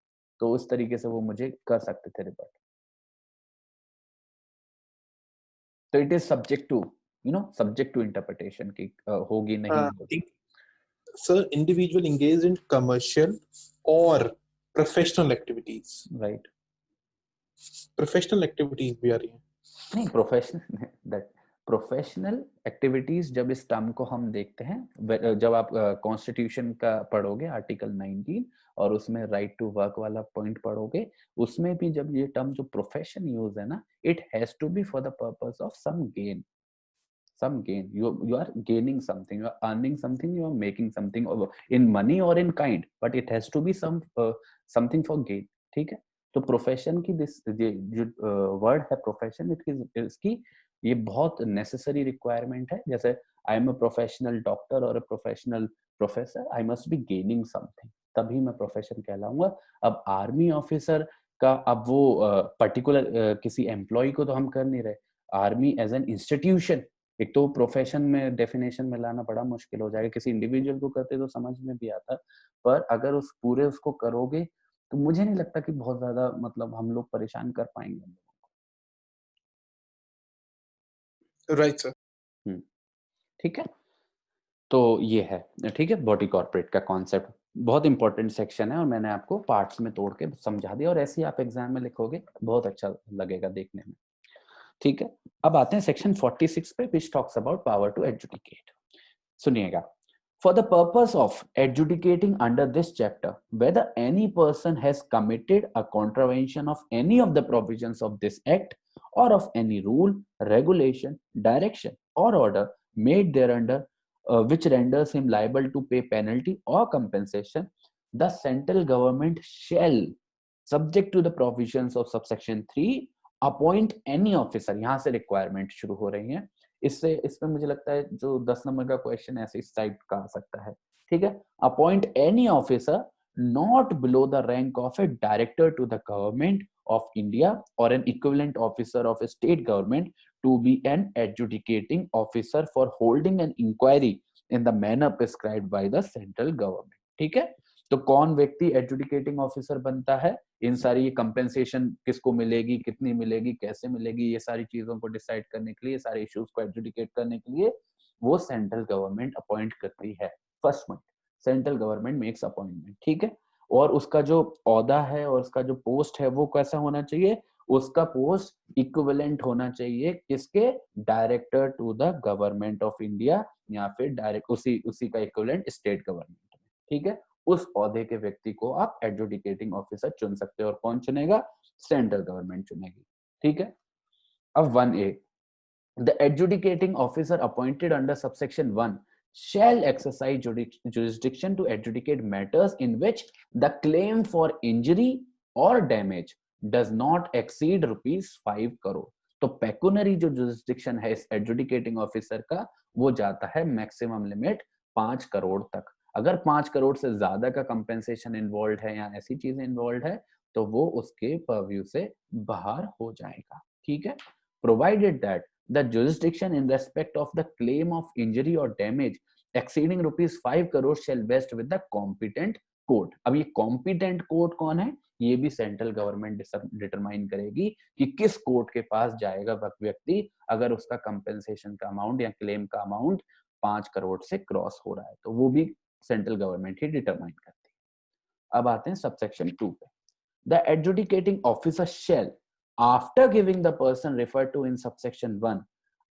S1: तो उस तरीके से वो मुझे कर सकते थे रिबट। तो it is subject to subject to interpretation की होगी नहीं होगी।
S3: Sir, individual engaged in commercial or professional activities,
S1: right.
S3: Professional activities भी आ रही हैं।
S1: नहीं, प्रोफेशनल दैट प्रोफेशनल एक्टिविटीज जब इस टर्म को हम देखते हैं, जब आप कॉन्स्टिट्यूशन का पढ़ोगे आर्टिकल 19 और उसमें राइट टू वर्क वाला पॉइंट पढ़ोगे, उसमें भी जब ये टर्म जो प्रोफेशन यूज है ना, it has to be for the purpose of some gain. You are gaining something, you are earning something, you are making something in money or in kind, but it has to be something for gain. ठीक है, तो profession की जो word है profession, इसकी ये बहुत necessary requirement है। जैसे I am a professional doctor or a professional professor, I must be gaining something, तभी मैं प्रोफेशन कहलाऊंगा। अब आर्मी ऑफिसर का अब वो पर्टिकुलर किसी एम्प्लॉय को तो हम कर नहीं रहे। आर्मी एज एन इंस्टीट्यूशन, एक तो प्रोफेशन में डेफिनेशन में लाना बड़ा मुश्किल हो जाएगा। किसी इंडिविजुअल को करते तो समझ में भी आता, पर अगर उस पूरे उसको करोगे तो मुझे नहीं लगता कि बहुत ज्यादा मतलब हम लोग परेशान कर पाएंगे।
S3: Right sir.
S1: ठीक है, तो ये है। ठीक है, बॉडी कॉर्पोरेट का कॉन्सेप्ट बहुत इंपॉर्टेंट सेक्शन है और मैंने आपको पार्ट्स में तोड़ के समझा दिया, और ऐसे ही आप एग्जाम में लिखोगे बहुत अच्छा लगेगा देखने में। ठीक है, अब आते हैं सेक्शन 46 पे, which talks about power to adjudicate. सुनिएगा। For the purpose of adjudicating under this chapter whether any person has committed a contravention of any of the provisions of this act or of any rule, regulation, direction, or order made thereunder which renders him liable to pay penalty or compensation, the central government shall, subject to the provisions of subsection 3, appoint any officer. यहां से requirement शुरू हो रही है। इसमें मुझे लगता है जो 10 नंबर का क्वेश्चन ऐसे इस टाइप का आ सकता है। ठीक है, appoint any officer not below the rank of a director to the government of India or an equivalent officer of a state government to be an adjudicating officer for holding an inquiry in the manner prescribed by the central government. ठीक है, तो कौन व्यक्ति adjudicating officer बनता है? इन सारी ये compensation किसको मिलेगी, कितनी मिलेगी, कैसे मिलेगी, ये सारी चीजों को डिसाइड करने के लिए, सारे इश्यूज को एडजुडिकेट करने के लिए वो सेंट्रल गवर्नमेंट अपॉइंट करती है। First point, central government makes appointment. ठीक है, और उसका जो ओहदा है और उसका जो पोस्ट है वो कैसा होना चाहिए, उसका पोस्ट इक्विवेलेंट होना चाहिए किसके, director to the government of India, या फिर डायरेक्ट उसी का इक्विवेलेंट स्टेट गवर्नमेंट में, ठीक है। उस ओहदे के व्यक्ति को आप एडजुडिकेटिंग ऑफिसर चुन सकते हो, और कौन चुनेगा, सेंट्रल गवर्नमेंट चुनेगी, ठीक है। अब 1A, the adjudicating officer appointed under subsection 1 shall exercise jurisdiction to adjudicate matters in which the claim for injury or damage does not exceed ₹5 crore। तो पेकुनरी जो जुरिस्डिक्शन है इस एडजुडिकेटिंग ऑफिसर का, वो जाता है मैक्सिमम लिमिट 5 करोड़ तक। अगर 5 करोड़ से ज्यादा का कंपेंसेशन इन्वॉल्व है या ऐसी चीजें इन्वॉल्व है तो वो उसके पर्व्यू से बाहर हो जाएगा, ठीक है। Provided that the jurisdiction in respect of the claim of injury or damage exceeding ₹5 crore shall vest with the competent court। अब ये competent court कौन है, ये भी सेंट्रल गवर्नमेंट डिटरमाइन करेगी कि किस कोर्ट के पास जाएगा व्यक्ति अगर उसका कंपेंसेशन का अमाउंट या क्लेम का अमाउंट 5 करोड़ से क्रॉस हो रहा है, तो वो भी सेंट्रल गवर्नमेंट ही डिटरमाइन करती है। अब आते हैं सबसेक्शन 2 पे। The adjudicating officer shall, after giving the person referred to in subsection 1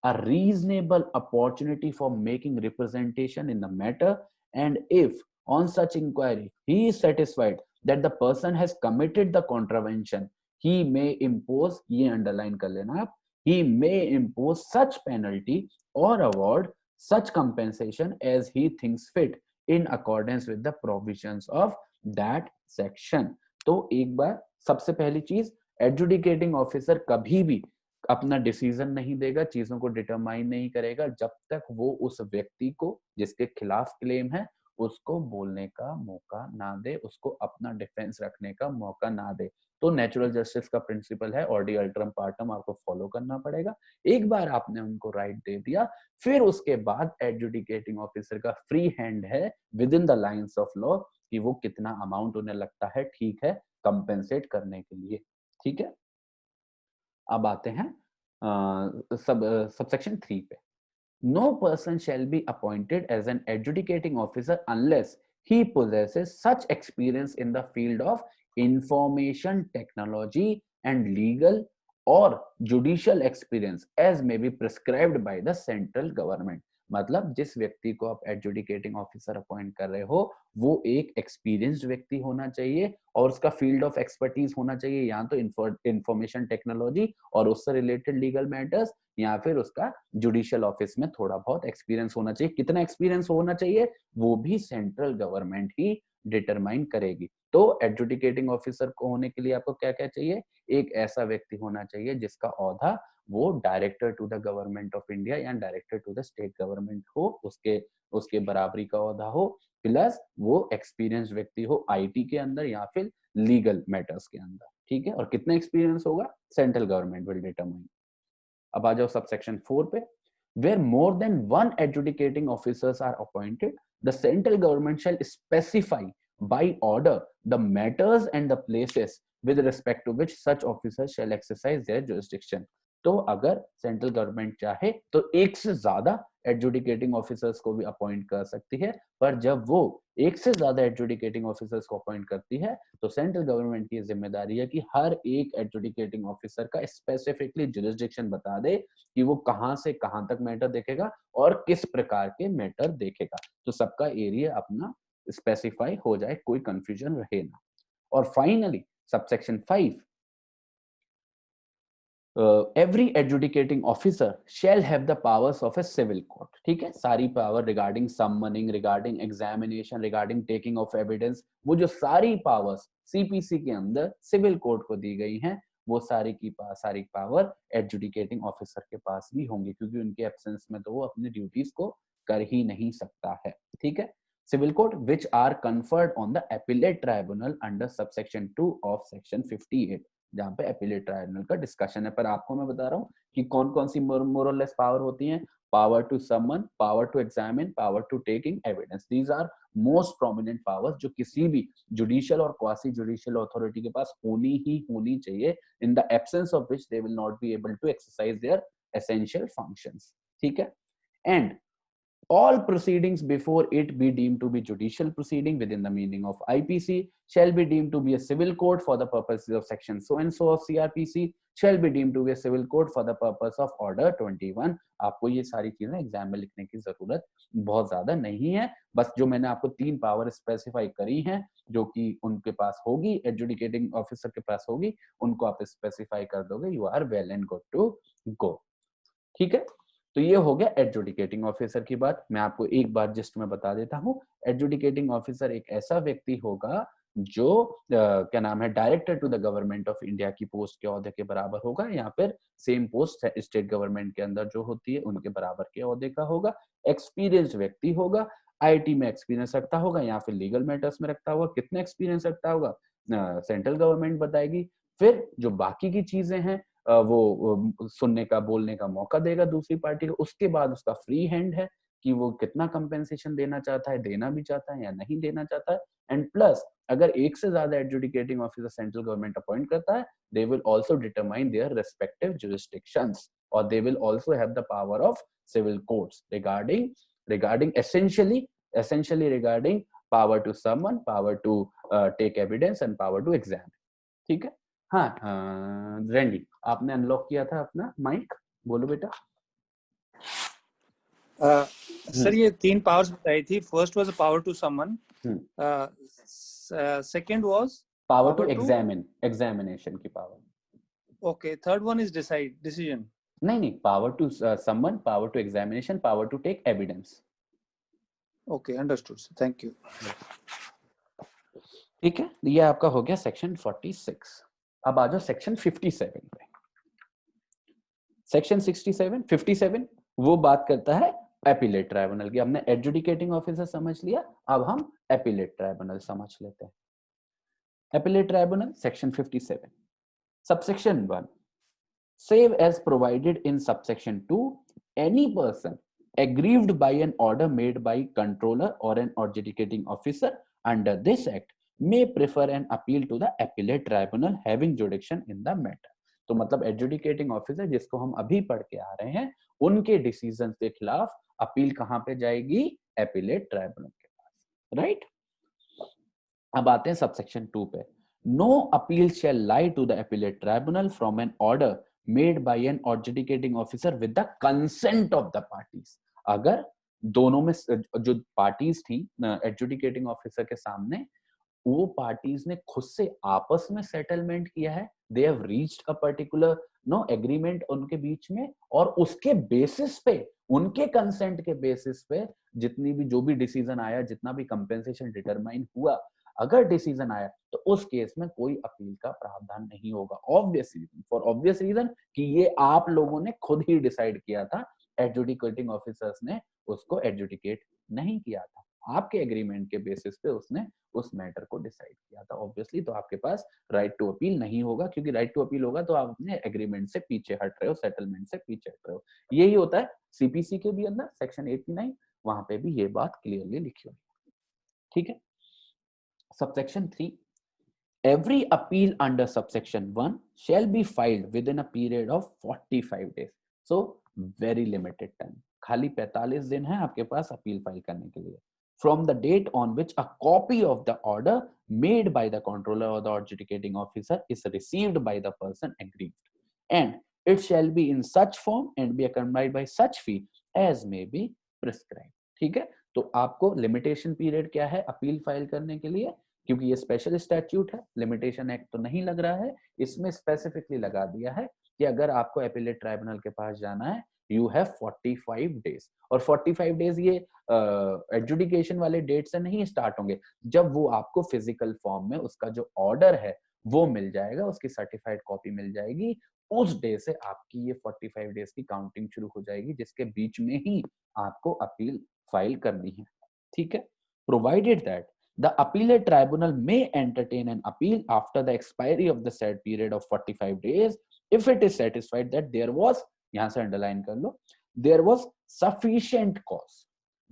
S1: a reasonable opportunity for making representation in the matter, and if on such inquiry he is satisfied that the person has committed the contravention, he may impose, ye underline kar lena aap, he may impose such penalty or award such compensation as he thinks fit in accordance with the provisions of that section। तो एक बार सबसे पहली चीज, adjudicating officer कभी भी अपना decision नहीं देगा, चीजों को डिटरमाइन नहीं करेगा जब तक वो उस व्यक्ति को जिसके खिलाफ क्लेम है उसको बोलने का मौका ना दे, उसको अपना डिफेंस रखने का मौका ना दे। तो नेचुरल जस्टिस का प्रिंसिपल है, ऑर्डी अल्ट्रम पार्टम आपको फॉलो करना पड़ेगा। एक बार आपने उनको राइट दे दिया, फिर उसके बाद एडजुडिकेटिंग ऑफिसर का फ्री हैंड है with in the lines of law कि वो कितना अमाउंट उन्हें लगता है ठीक है कंपेंसेट करने के लिए, ठीक है। अब आते हैं सबसेक्शन 3 पे। No person shall be appointed as an adjudicating officer unless he possesses such experience in the field of information technology and legal or judicial experience as may be prescribed by the central government। मतलब जिस व्यक्ति को आप adjudicating officer appoint कर रहे हो वो एक एक्सपीरियंस्ड व्यक्ति होना चाहिए और उसका फील्ड ऑफ एक्सपर्टीज होना चाहिए या तो इंफॉर्मेशन टेक्नोलॉजी और उससे रिलेटेड लीगल मैटर्स, या फिर उसका जुडिशियल ऑफिस में थोड़ा बहुत एक्सपीरियंस होना चाहिए। कितना एक्सपीरियंस होना चाहिए वो भी सेंट्रल गवर्नमेंट ही डिटरमाइन करेगी। तो एडजुडिकेटिंग ऑफिसर को होने के लिए आपको क्या क्या चाहिए, एक ऐसा व्यक्ति होना चाहिए जिसका ओहदा वो director to the government of India या director to the state government हो, उसके बराबरी का ओहदा हो, प्लस वो एक्सपीरियंस व्यक्ति हो आईटी के अंदर या फिर लीगल मैटर्स के अंदर, ठीक है। और कितना एक्सपीरियंस होगा सेंट्रल गवर्नमेंट विल डिटरमाइन। अब आ जाओ सबसेक्शन 4 पे। Where more than one adjudicating officers are appointed the central government shall specify by order the matters and the places with respect to which such officers shall exercise their jurisdiction। तो अगर central government चाहे तो एक से ज्यादा adjudicating officers को भी appoint कर सकती है, पर जब वो एक से ज्यादा एडजुडिकेटिंग ऑफिसर्स को अपॉइंट करती है तो सेंट्रल गवर्नमेंट की जिम्मेदारी है कि हर एक एडजुडिकेटिंग ऑफिसर का स्पेसिफिकली जुरिस्डिक्शन बता दे कि वो कहां से कहां तक मैटर देखेगा और किस प्रकार के मैटर देखेगा, तो सबका एरिया अपना स्पेसिफाई हो जाए, कोई कंफ्यूजन रहे ना। और finally subsection 5, every adjudicating officer shall have the powers of a civil court। ठीक है, सारी power regarding summoning, regarding examination, regarding taking of evidence, वो जो सारी पावर्स सीपीसी के अंदर सिविल कोर्ट को दी गई हैं वो सारी पावर एडजुडिकेटिंग ऑफिसर के पास भी होंगी, क्योंकि उनके एब्सेंस में तो वो अपनी ड्यूटीज को कर ही नहीं सकता है, ठीक है। Civil court which are conferred on the appellate tribunal under subsection 2 of section 58, जहां पे एपिलेट ट्राइब्यूनल का डिस्कशन है। पर आपको मैं बता रहा हूँ कि कौन कौन सी मोर और लेस पावर होती हैं। Power to summon, power to examine, power to taking evidence, these are most prominent powers जो किसी भी जुडिशियल और क्वासी जुडिशियल अथॉरिटी के पास होनी चाहिए, in the absence of which they will not be able to exercise their essential functions, ठीक है। And all proceedings before it be deemed to be judicial proceeding within the meaning of IPC shall be deemed to be a civil court for the purposes of section so and so of CRPC shall be deemed to be a civil court for the purpose of order 21. आपको ये सारी चीजें exam में लिखने की जरूरत बहुत ज्यादा नहीं है, बस जो मैंने आपको 3 पावर स्पेसिफाई करी हैं जो कि उनके पास होगी, एडजुडिकेटिंग ऑफिसर के पास होगी, उनको आप स्पेसिफाई कर दोगे, you are well and good to go. ठीक है, तो ये हो गया एडजुडिकेटिंग ऑफिसर की बात। मैं आपको एक बार जस्ट में बता देता हूं, एडजुडिकेटिंग ऑफिसर एक ऐसा व्यक्ति होगा जो क्या नाम है, director to the government of India की पोस्ट के ओहदे के बराबर होगा, या फिर सेम पोस्ट स्टेट गवर्नमेंट के अंदर जो होती है उनके बराबर के ओहदे का होगा। एक्सपीरियंस व्यक्ति होगा, आईटी में एक्सपीरियंस रखता होगा या फिर लीगल मैटर्स में रखता होगा। कितना एक्सपीरियंस रखता होगा सेंट्रल गवर्नमेंट बताएगी। फिर जो बाकी की चीजें हैं वो सुनने का, बोलने का मौका देगा दूसरी पार्टी को। उसके बाद उसका फ्री हैंड है कि वो कितना कंपेंसेशन देना चाहता है, देना भी चाहता है या नहीं देना चाहता है। एंड प्लस अगर एक से ज्यादा adjudicating officer central government appoint करता है, they will also determine their respective jurisdictions और they will also have the power of civil courts regarding essentially regarding power to summon, power to take evidence and power to examine। ठीक है, हाँ Randy आपने unlock किया था अपना mic, बोलो बेटा।
S4: सर ये 3 पावर्स बताई थी। First was power to summon, second was
S1: power to examine, examination की power.
S4: Okay, third one is decision.
S1: नहीं, power to summon, power to examination, power to take evidence.
S4: Okay, understood, thank you.
S1: ठीक है, ये आपका हो गया section 46। अब आ जाओ सेक्शन 57 पे। सेक्शन 57 वो बात करता है एपीलेट ट्राइब्यूनल की। हमने एडजुडिकेटिंग ऑफिसर समझ लिया, अब हम एपीलेट ट्राइब्यूनल समझ लेते हैं। Appellate tribunal section 57 subsection 1, save as provided in subsection 2, any person aggrieved by an order made by controller or an adjudicating officer under this act may prefer an appeal to the appellate tribunal having jurisdiction in the matter। तो मतलब adjudicating officer जिसको हम अभी पढ़ के आ रहे हैं, उनके डिसीजन के खिलाफ अपील कहां पे जाएगी? एपीलेट ट्राइब्यूनल के पास, राइट। अब आते हैं सबसेक्शन 2 पे। No appeal shall lie to the appellate tribunal from an order made by an adjudicating officer with the consent of the parties। अगर दोनों में जो पार्टीज थी एडजुडिकेटिंग ऑफिसर के सामने, वो पार्टीज ने खुद से आपस में सेटलमेंट किया है, they have reached a particular agreement उनके बीच में, और उसके बेसिस पे, उनके कंसेंट के बेसिस पे जितनी भी जो भी डिसीजन आया, जितना भी कंपेंसेशन डिटरमाइन हुआ, अगर डिसीजन आया तो उस केस में कोई अपील का प्रावधान नहीं होगा। फॉर ऑब्वियस रीजन कि ये आप लोगों ने खुद ही डिसाइड किया था, एडजुडिकेटिंग ऑफिसर्स ने उसको एडजुडिकेट नहीं किया था, आपके एग्रीमेंट के बेसिस पे उसने उस मैटर को डिसाइड किया था। ऑब्वियसली तो आपके पास राइट टू अपील नहीं होगा, क्योंकि राइट टू अपील होगा तो आप अपने एग्रीमेंट से पीछे हट रहे हो, सेटलमेंट से पीछे हट रहे हो। यही होता है सीपीसी के भी अंदर सेक्शन 89, वहां पे भी ये बात क्लियरली लिखी हुई है। ठीक है, subsection 3, every appeal under subsection 1 shall be filed within a period of 45 days। so very limited time, खाली 45 दिन है आपके पास अपील फाइल करने के लिए। from the date on which a copy of the order made by the controller or the adjudicating officer is received by the person aggrieved, and it shall be in such form and be accompanied by such fee as may be prescribed। ठीक है, तो आपको limitation period क्या है appeal file करने के लिए, क्योंकि ये स्पेशल स्टैट्यूट है, लिमिटेशन एक्ट तो नहीं लग रहा है, इसमें स्पेसिफिकली लगा दिया है कि अगर आपको एपीलेट ट्राइब्यूनल के पास जाना है, यू हैव 45 डेज। और 45 डेज ये एडजुडिकेशन वाले डेट से नहीं स्टार्ट होंगे, जब वो आपको फिजिकल फॉर्म में उसका जो ऑर्डर है वो मिल जाएगा, उसकी सर्टिफाइड कॉपी मिल जाएगी, उस डे से आपकी ये 45 डेज की काउंटिंग शुरू हो जाएगी, जिसके बीच में ही आपको अपील फाइल करनी है। ठीक है, provided that the appellate tribunal may entertain an appeal after the expiry of the said period of 45 days if it is satisfied that there was, yahan se underline kar lo, there was sufficient cause।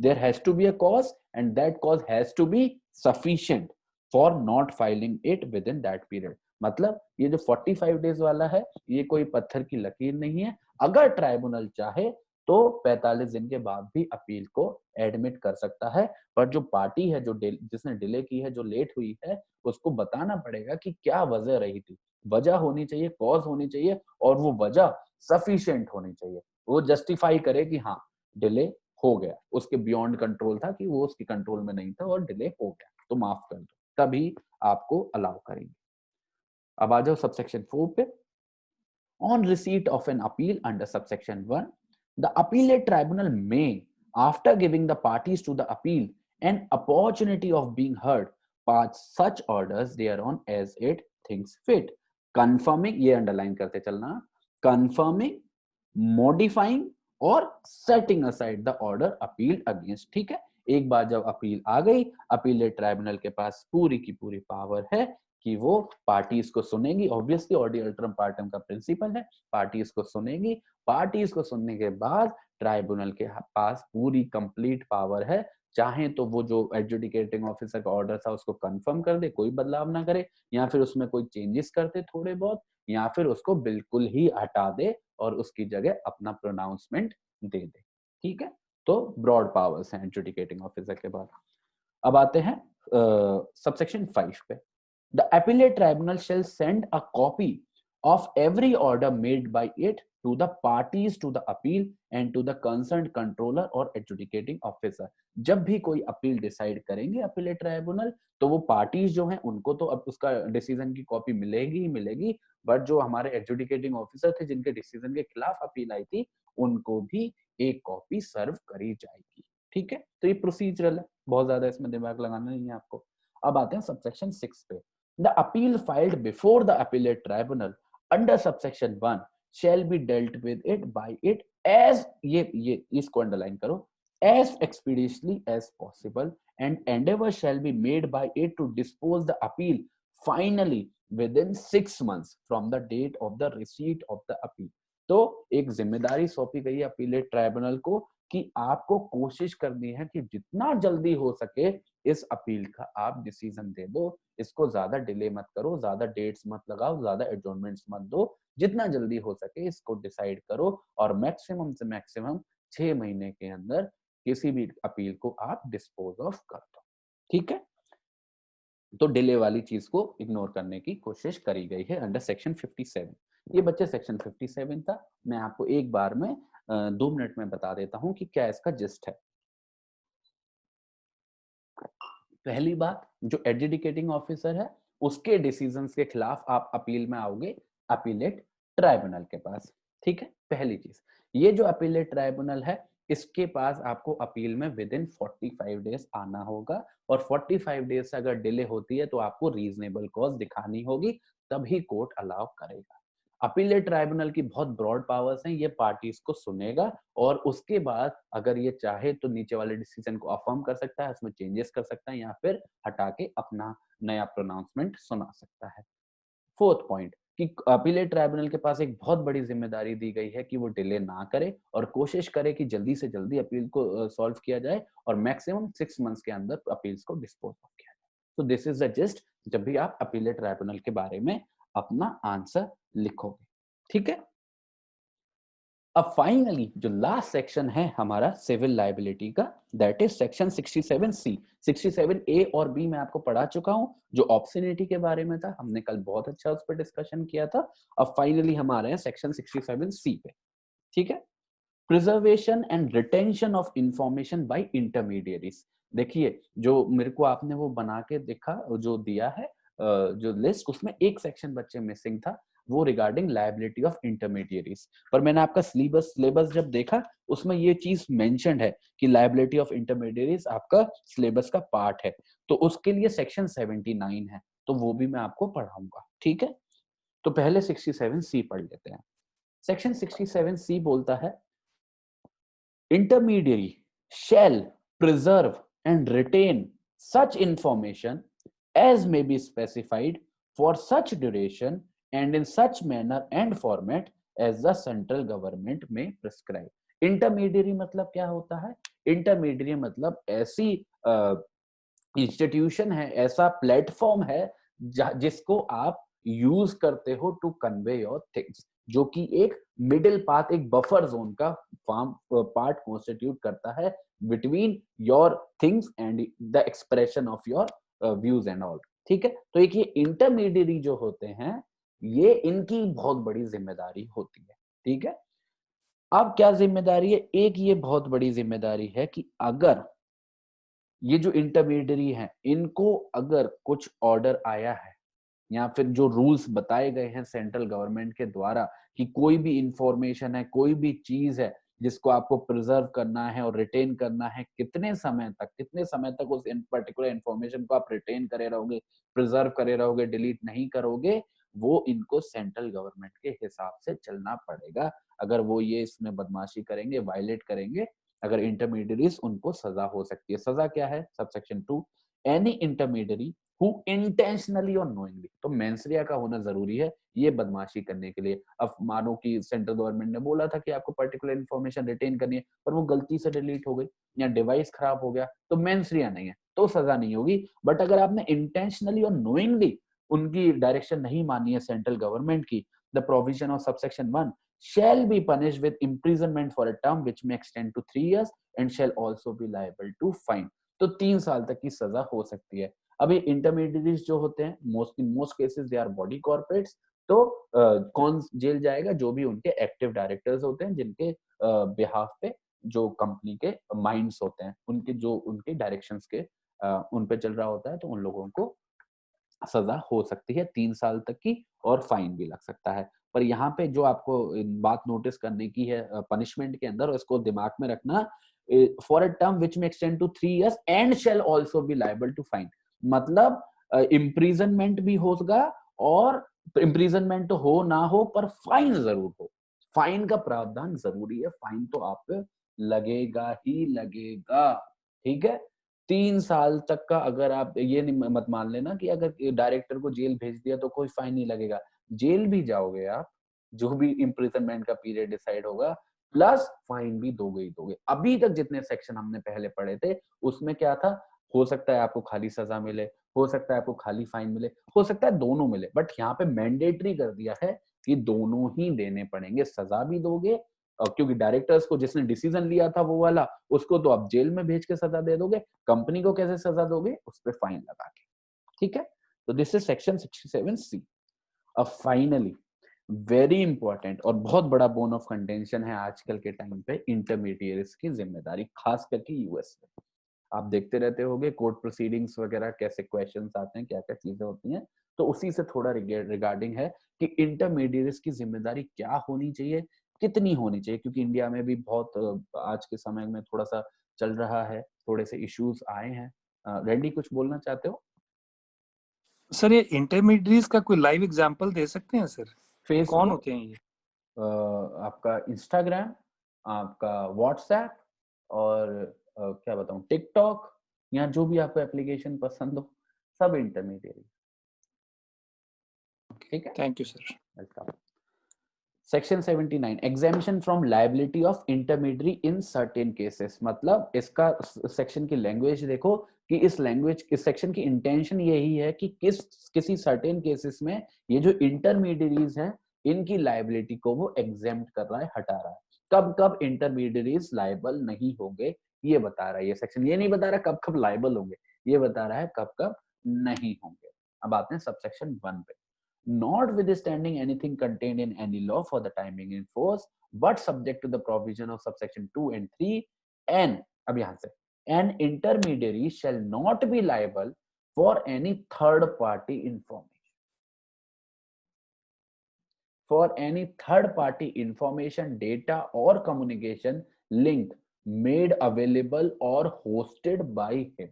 S1: there has to be a cause and that cause has to be sufficient for not filing it within that period। मतलब ये जो 45 days वाला है, ये कोई पत्थर की लकीर नहीं है। अगर ट्राइब्यूनल चाहे तो 45 दिन के बाद भी अपील को एडमिट कर सकता है। पर जो पार्टी है, जो जिसने डिले की है, जो लेट हुई है, उसको बताना पड़ेगा कि क्या वजह रही थी। वजह होनी चाहिए, कॉज होनी चाहिए, और वो वजह सफिशिएंट होनी चाहिए। वो जस्टिफाई करे कि हाँ डिले हो गया, उसके बियॉन्ड कंट्रोल था, कि वो उसके कंट्रोल में नहीं था और डिले हो गया, तो माफ कर दो, तभी आपको अलाउ करेंगे। अब आ जाओ सबसेक्शन 4 पे। On receipt of an appeal under subsection 1, the appellate tribunal may, after giving the parties to the appeal an opportunity of being heard, pass such orders thereon as it thinks fit, confirming, ये underline करते चलना, confirming, modifying और setting aside the order appealed against। ठीक है, एक बार जब appeal आ गई, appellate tribunal के पास पूरी की पूरी पावर है कि वो पार्टीज को सुनेगी। ऑब्वियसली ऑडी अल्टरम पार्टम का प्रिंसिपल है, पार्टीज को सुनेगी। पार्टीज को सुनने के बाद ट्राइब्यूनल के पास पूरी कंप्लीट पावर है, चाहे तो वो जो एडजुडिकेटिंग ऑफिसर का ऑर्डर था उसको कंफर्म कर दे, कोई बदलाव ना करे, या फिर उसमें कोई चेंजेस करते थोड़े बहुत, या फिर उसको बिल्कुल ही हटा दे और उसकी जगह अपना प्रोनाउंसमेंट दे दे। ठीक है, तो ब्रॉड पावर्स हैं एडजुडिकेटिंग ऑफिसर के बाद। अब आते हैं सबसेक्शन 5 पे। The appellate tribunal shall send a copy of every order made by it to the parties to the appeal and to the concerned controller or adjudicating officer। जब भी कोई अपील डिसाइड करेंगे अपीलेट ट्राइब्यूनल, तो वो parties जो हैं उनको तो अब उसका डिसीजन की कॉपी मिलेगी ही मिलेगी, बट जो हमारे एडजुडिकेटिंग ऑफिसर थे जिनके डिसीजन के खिलाफ अपील आई थी, उनको भी एक कॉपी सर्व करी जाएगी। ठीक है, तो ये प्रोसीजरल है, बहुत ज्यादा इसमें दिमाग लगाना नहीं है आपको। अब आते हैं सबसेक्शन 6 पे। The appeal filed before the appellate tribunal under subsection 1 shall be dealt with it by it as, ये इसको अंडरलाइन करो, as expeditiously as possible, and endeavor shall be made by it to dispose the appeal finally within 6 months from the date of the receipt of the appeal। तो एक जिम्मेदारी सौंपी गई है appellate tribunal को कि आपको कोशिश करनी है कि जितना जल्दी हो सके इस अपील का आप डिसीजन दे दो, इसको ज्यादा डिले मत करो, ज्यादा डेट्स मत लगाओ, ज्यादा एडजॉर्नमेंट्स मत दो, जितना जल्दी हो सके इसको डिसाइड करो, और मैक्सिमम से मैक्सिमम 6 महीने के अंदर किसी भी अपील को आप डिस्पोज ऑफ कर दो। ठीक है, तो डिले वाली चीज को इग्नोर करने की कोशिश करी गई है अंडर सेक्शन 57। ये बच्चे सेक्शन 57 था, मैं आपको एक बार में 2 मिनट में बता देता हूं कि क्या इसका जिस्ट है। पहली बात, जो एडजुडिकेटिंग ऑफिसर है उसके डिसीजंस के खिलाफ आप अपील में आओगे अपीलेट ट्राइब्यूनल के पास। ठीक है, पहली चीज, ये जो अपीलेट ट्राइब्यूनल है इसके पास आपको अपील में विद इन 45 डेज आना होगा, और 45 डेज से अगर डिले होती है तो आपको रीजनेबल कॉज दिखानी होगी, तभी कोर्ट अलाउ करेगा। अपीलेट ट्राइब्यूनल की बहुत ब्रॉड पावर्स हैं, ये पार्टीज को सुनेगा और उसके बाद अगर ये चाहे तो नीचे वाले डिसीजन को अफर्म कर सकता है, उसमें चेंजेस कर सकता है, या फिर हटा के अपना नया प्रोनाउंसमेंट सुना सकता है। फोर्थ पॉइंट कि अपीलेट ट्राइब्यूनल के पास एक बहुत बड़ी जिम्मेदारी दी गई है कि वो डिले ना करे और कोशिश करे कि जल्दी से जल्दी अपील को सॉल्व किया जाए, और मैक्सिमम 6 मंथ्स के अंदर अपील्स को डिस्पोज ऑफ किया जाए। तो दिस इज द जिस्ट जब भी आप अपीलेट ट्राइब्यूनल के बारे में अपना आंसर लिखोगे। ठीक है, अब फाइनली जो लास्ट सेक्शन है हमारा सिविल लायबिलिटी का, that is section 67C। 67A और B मैं आपको पढ़ा चुका हूं, जो ऑब्ससिनिटी के बारे में था, हमने कल बहुत अच्छा उस पर डिस्कशन किया था। अब फाइनली हम आ रहे हैं सेक्शन 67C पे। ठीक है, preservation and retention of information by intermediaries. देखिए जो मेरे को आपने वो बना के देखा, जो दिया है जो लिस्ट, उसमें एक सेक्शन बच्चे मिसिंग था, वो रिगार्डिंग लायबिलिटी ऑफ इंटरमीडिएरीज। पर मैंने आपका सिलेबस जब देखा उसमें ये चीज मेंशन्ड है कि लायबिलिटी ऑफ इंटरमीडिएरीज आपका सिलेबस का पार्ट है, तो उसके लिए सेक्शन 79 है, तो वो भी मैं आपको पढ़ाऊंगा। ठीक है, तो पहले 67C पढ़ लेते हैं। सेक्शन 67C बोलता है, intermediary shall preserve and retain such information as may be specified for such duration and in such manner and format as the central government may prescribe। intermediary मतलब क्या होता है? intermediary मतलब ऐसी इंस्टीट्यूशन है, ऐसा प्लेटफॉर्म है जिसको आप यूज करते हो टू कन्वे योर थिंग्स, जो कि एक मिडिल पाथ एक बफर जोन का फॉर्म पार्ट कॉन्स्टिट्यूट करता है between your things and the expression of your views and all. ठीक है, तो एक ये इंटरमीडियरी जो होते हैं ये इनकी बहुत बड़ी जिम्मेदारी होती है। ठीक है, अब क्या जिम्मेदारी है, एक ये बहुत बड़ी जिम्मेदारी है कि अगर ये जो इंटरमीडियरी हैं इनको अगर कुछ ऑर्डर आया है या फिर जो रूल्स बताए गए हैं सेंट्रल गवर्नमेंट के द्वारा कि कोई भी इंफॉर्मेशन है, कोई भी चीज है जिसको आपको प्रिजर्व करना है और रिटेन करना है, कितने समय तक उस पर्टिकुलर इंफॉर्मेशन को आप रिटेन करे रहोगे, प्रिजर्व करे रहोगे, डिलीट नहीं करोगे, वो इनको सेंट्रल गवर्नमेंट के हिसाब से चलना पड़ेगा। अगर वो ये इसमें बदमाशी करेंगे, वायलेट करेंगे, अगर इंटरमीडियरीज, उनको सजा हो सकती है। सजा क्या है? Subsection 2, any intermediary who intentionally or knowingly, तो मेंसरिया का होना जरूरी है ये बदमाशी करने के लिए। अब मानो कि सेंट्रल गवर्नमेंट ने बोला था कि आपको पर्टिकुलर इन्फॉर्मेशन रिटेन करनी है पर वो गलती से डिलीट हो गई या डिवाइस खराब हो गया, तो मेंसरिया नहीं है, तो सजा नहीं होगी। बट अगर आपने इंटेंशनली और नोइंगली उनकी डायरेक्शन नहीं मानी है सेंट्रल गवर्नमेंट की, the provision of subsection 1 shall be punished with imprisonment for a term which may extend to 3 years and shall also be liable to fine। तो 3 साल तक की सजा हो सकती है। अभी इंटरमीडिएट्स जो होते हैं in most cases they our body corporates, तो कौन जेल जाएगा? जो भी उनके एक्टिव डायरेक्टर्स होते हैं, जिनके बिहाफ पे जो कंपनी के माइंड्स होते हैं, उनके जो उनके डायरेक्शंस के उन पे चल रहा होता है, तो उन लोगों को सजा हो सकती है 3 साल तक की और फाइन भी लग सकता है। पर यहाँ पे जो आपको बात नोटिस करने की है पनिशमेंट के अंदर, और इसको दिमाग में रखना, for a term which may extend to 3 years and shall also be liable to fine, मतलब इम्प्रिजनमेंट भी होगा, और इम्प्रिजनमेंट हो ना हो पर फाइन जरूर हो। फाइन का प्रावधान जरूरी है, फाइन तो आप पे लगेगा ही लगेगा। ठीक है, 3 साल तक का, अगर आप ये नहीं मत मान लेना कि अगर डायरेक्टर को जेल भेज दिया तो कोई फाइन नहीं लगेगा, जेल भी जाओगे आप, जो भी इम्प्रिजनमेंट का पीरियड डिसाइड होगा, प्लस फाइन भी दोगे ही दोगे। अभी तक जितने सेक्शन हमने पहले पढ़े थे उसमें क्या था, हो सकता है आपको खाली सजा मिले, हो सकता है आपको खाली फाइन मिले, हो सकता है दोनों मिले, बट यहाँ पे मैंडेटरी कर दिया है कि दोनों ही देने पड़ेंगे, सजा भी दोगे, क्योंकि डायरेक्टर्स को जिसने डिसीजन लिया था वो वाला, उसको तो आप जेल में भेज के सजा दे दोगे, कंपनी को कैसे सजा दोगे? उस पर फाइन लगा के। ठीक है, तो दिस इज सेक्शन 67C। अब फाइनली वेरी इंपॉर्टेंट और बहुत बड़ा बोन ऑफ कंटेंशन है आजकल के टाइम पे, इंटरमीडिएट्स की जिम्मेदारी, खास करके यूएस में। आप देखते रहते होगे कोर्ट प्रोसीडिंग्स वगैरह, कैसे क्वेश्चंस आते हैं, क्या क्या चीजें होती हैं, तो उसी से थोड़ा रिगार्डिंग है कि इंटरमीडिएट्स की जिम्मेदारी क्या होनी चाहिए, कितनी होनी चाहिए, क्योंकि इंडिया में भी बहुत आज के समय में थोड़ा सा चल रहा है, थोड़े से इश्यूज आए हैं। रेड्डी कुछ बोलना चाहते हो?
S4: सर ये इंटरमीडिएट्स का कोई लाइव एग्जांपल दे सकते हैं सर?
S1: फेसबुक,
S4: कौन होते हैं ये?
S1: आपका इंस्टाग्राम, आपका व्हाट्सएप, और क्या बताऊं, टिकटॉक, या जो भी आपको एप्लीकेशन पसंद हो, सब इंटरमीडिएट। ठीक है,
S4: thank you sir.
S1: Welcome. Section 79, exemption from liability of intermediary in certain cases, मतलब इसका सेक्शन की लैंग्वेज देखो कि इस सेक्शन की इंटेंशन यही है कि किसी सर्टेन केसेस में ये जो इंटरमीडियरीज हैं इनकी लायबिलिटी को वो एग्जेम्प्ट कर रहा है, हटा रहा है। कब कब इंटरमीडियरीज लायबल नहीं होंगे ये बता रहा है ये सेक्शन, ये नहीं बता रहा कब कब लायबल होंगे, ये बता रहा है कब कब नहीं होंगे। अब आते हैं सबसेक्शन 1 पे। Notwithstanding anything contained in any law for the time being in force, but subject to the provision of subsection 2 and 3, and अब यहां से, an intermediary shall not be liable for any third party information, for any third party information, data or communication link made available or hosted by him।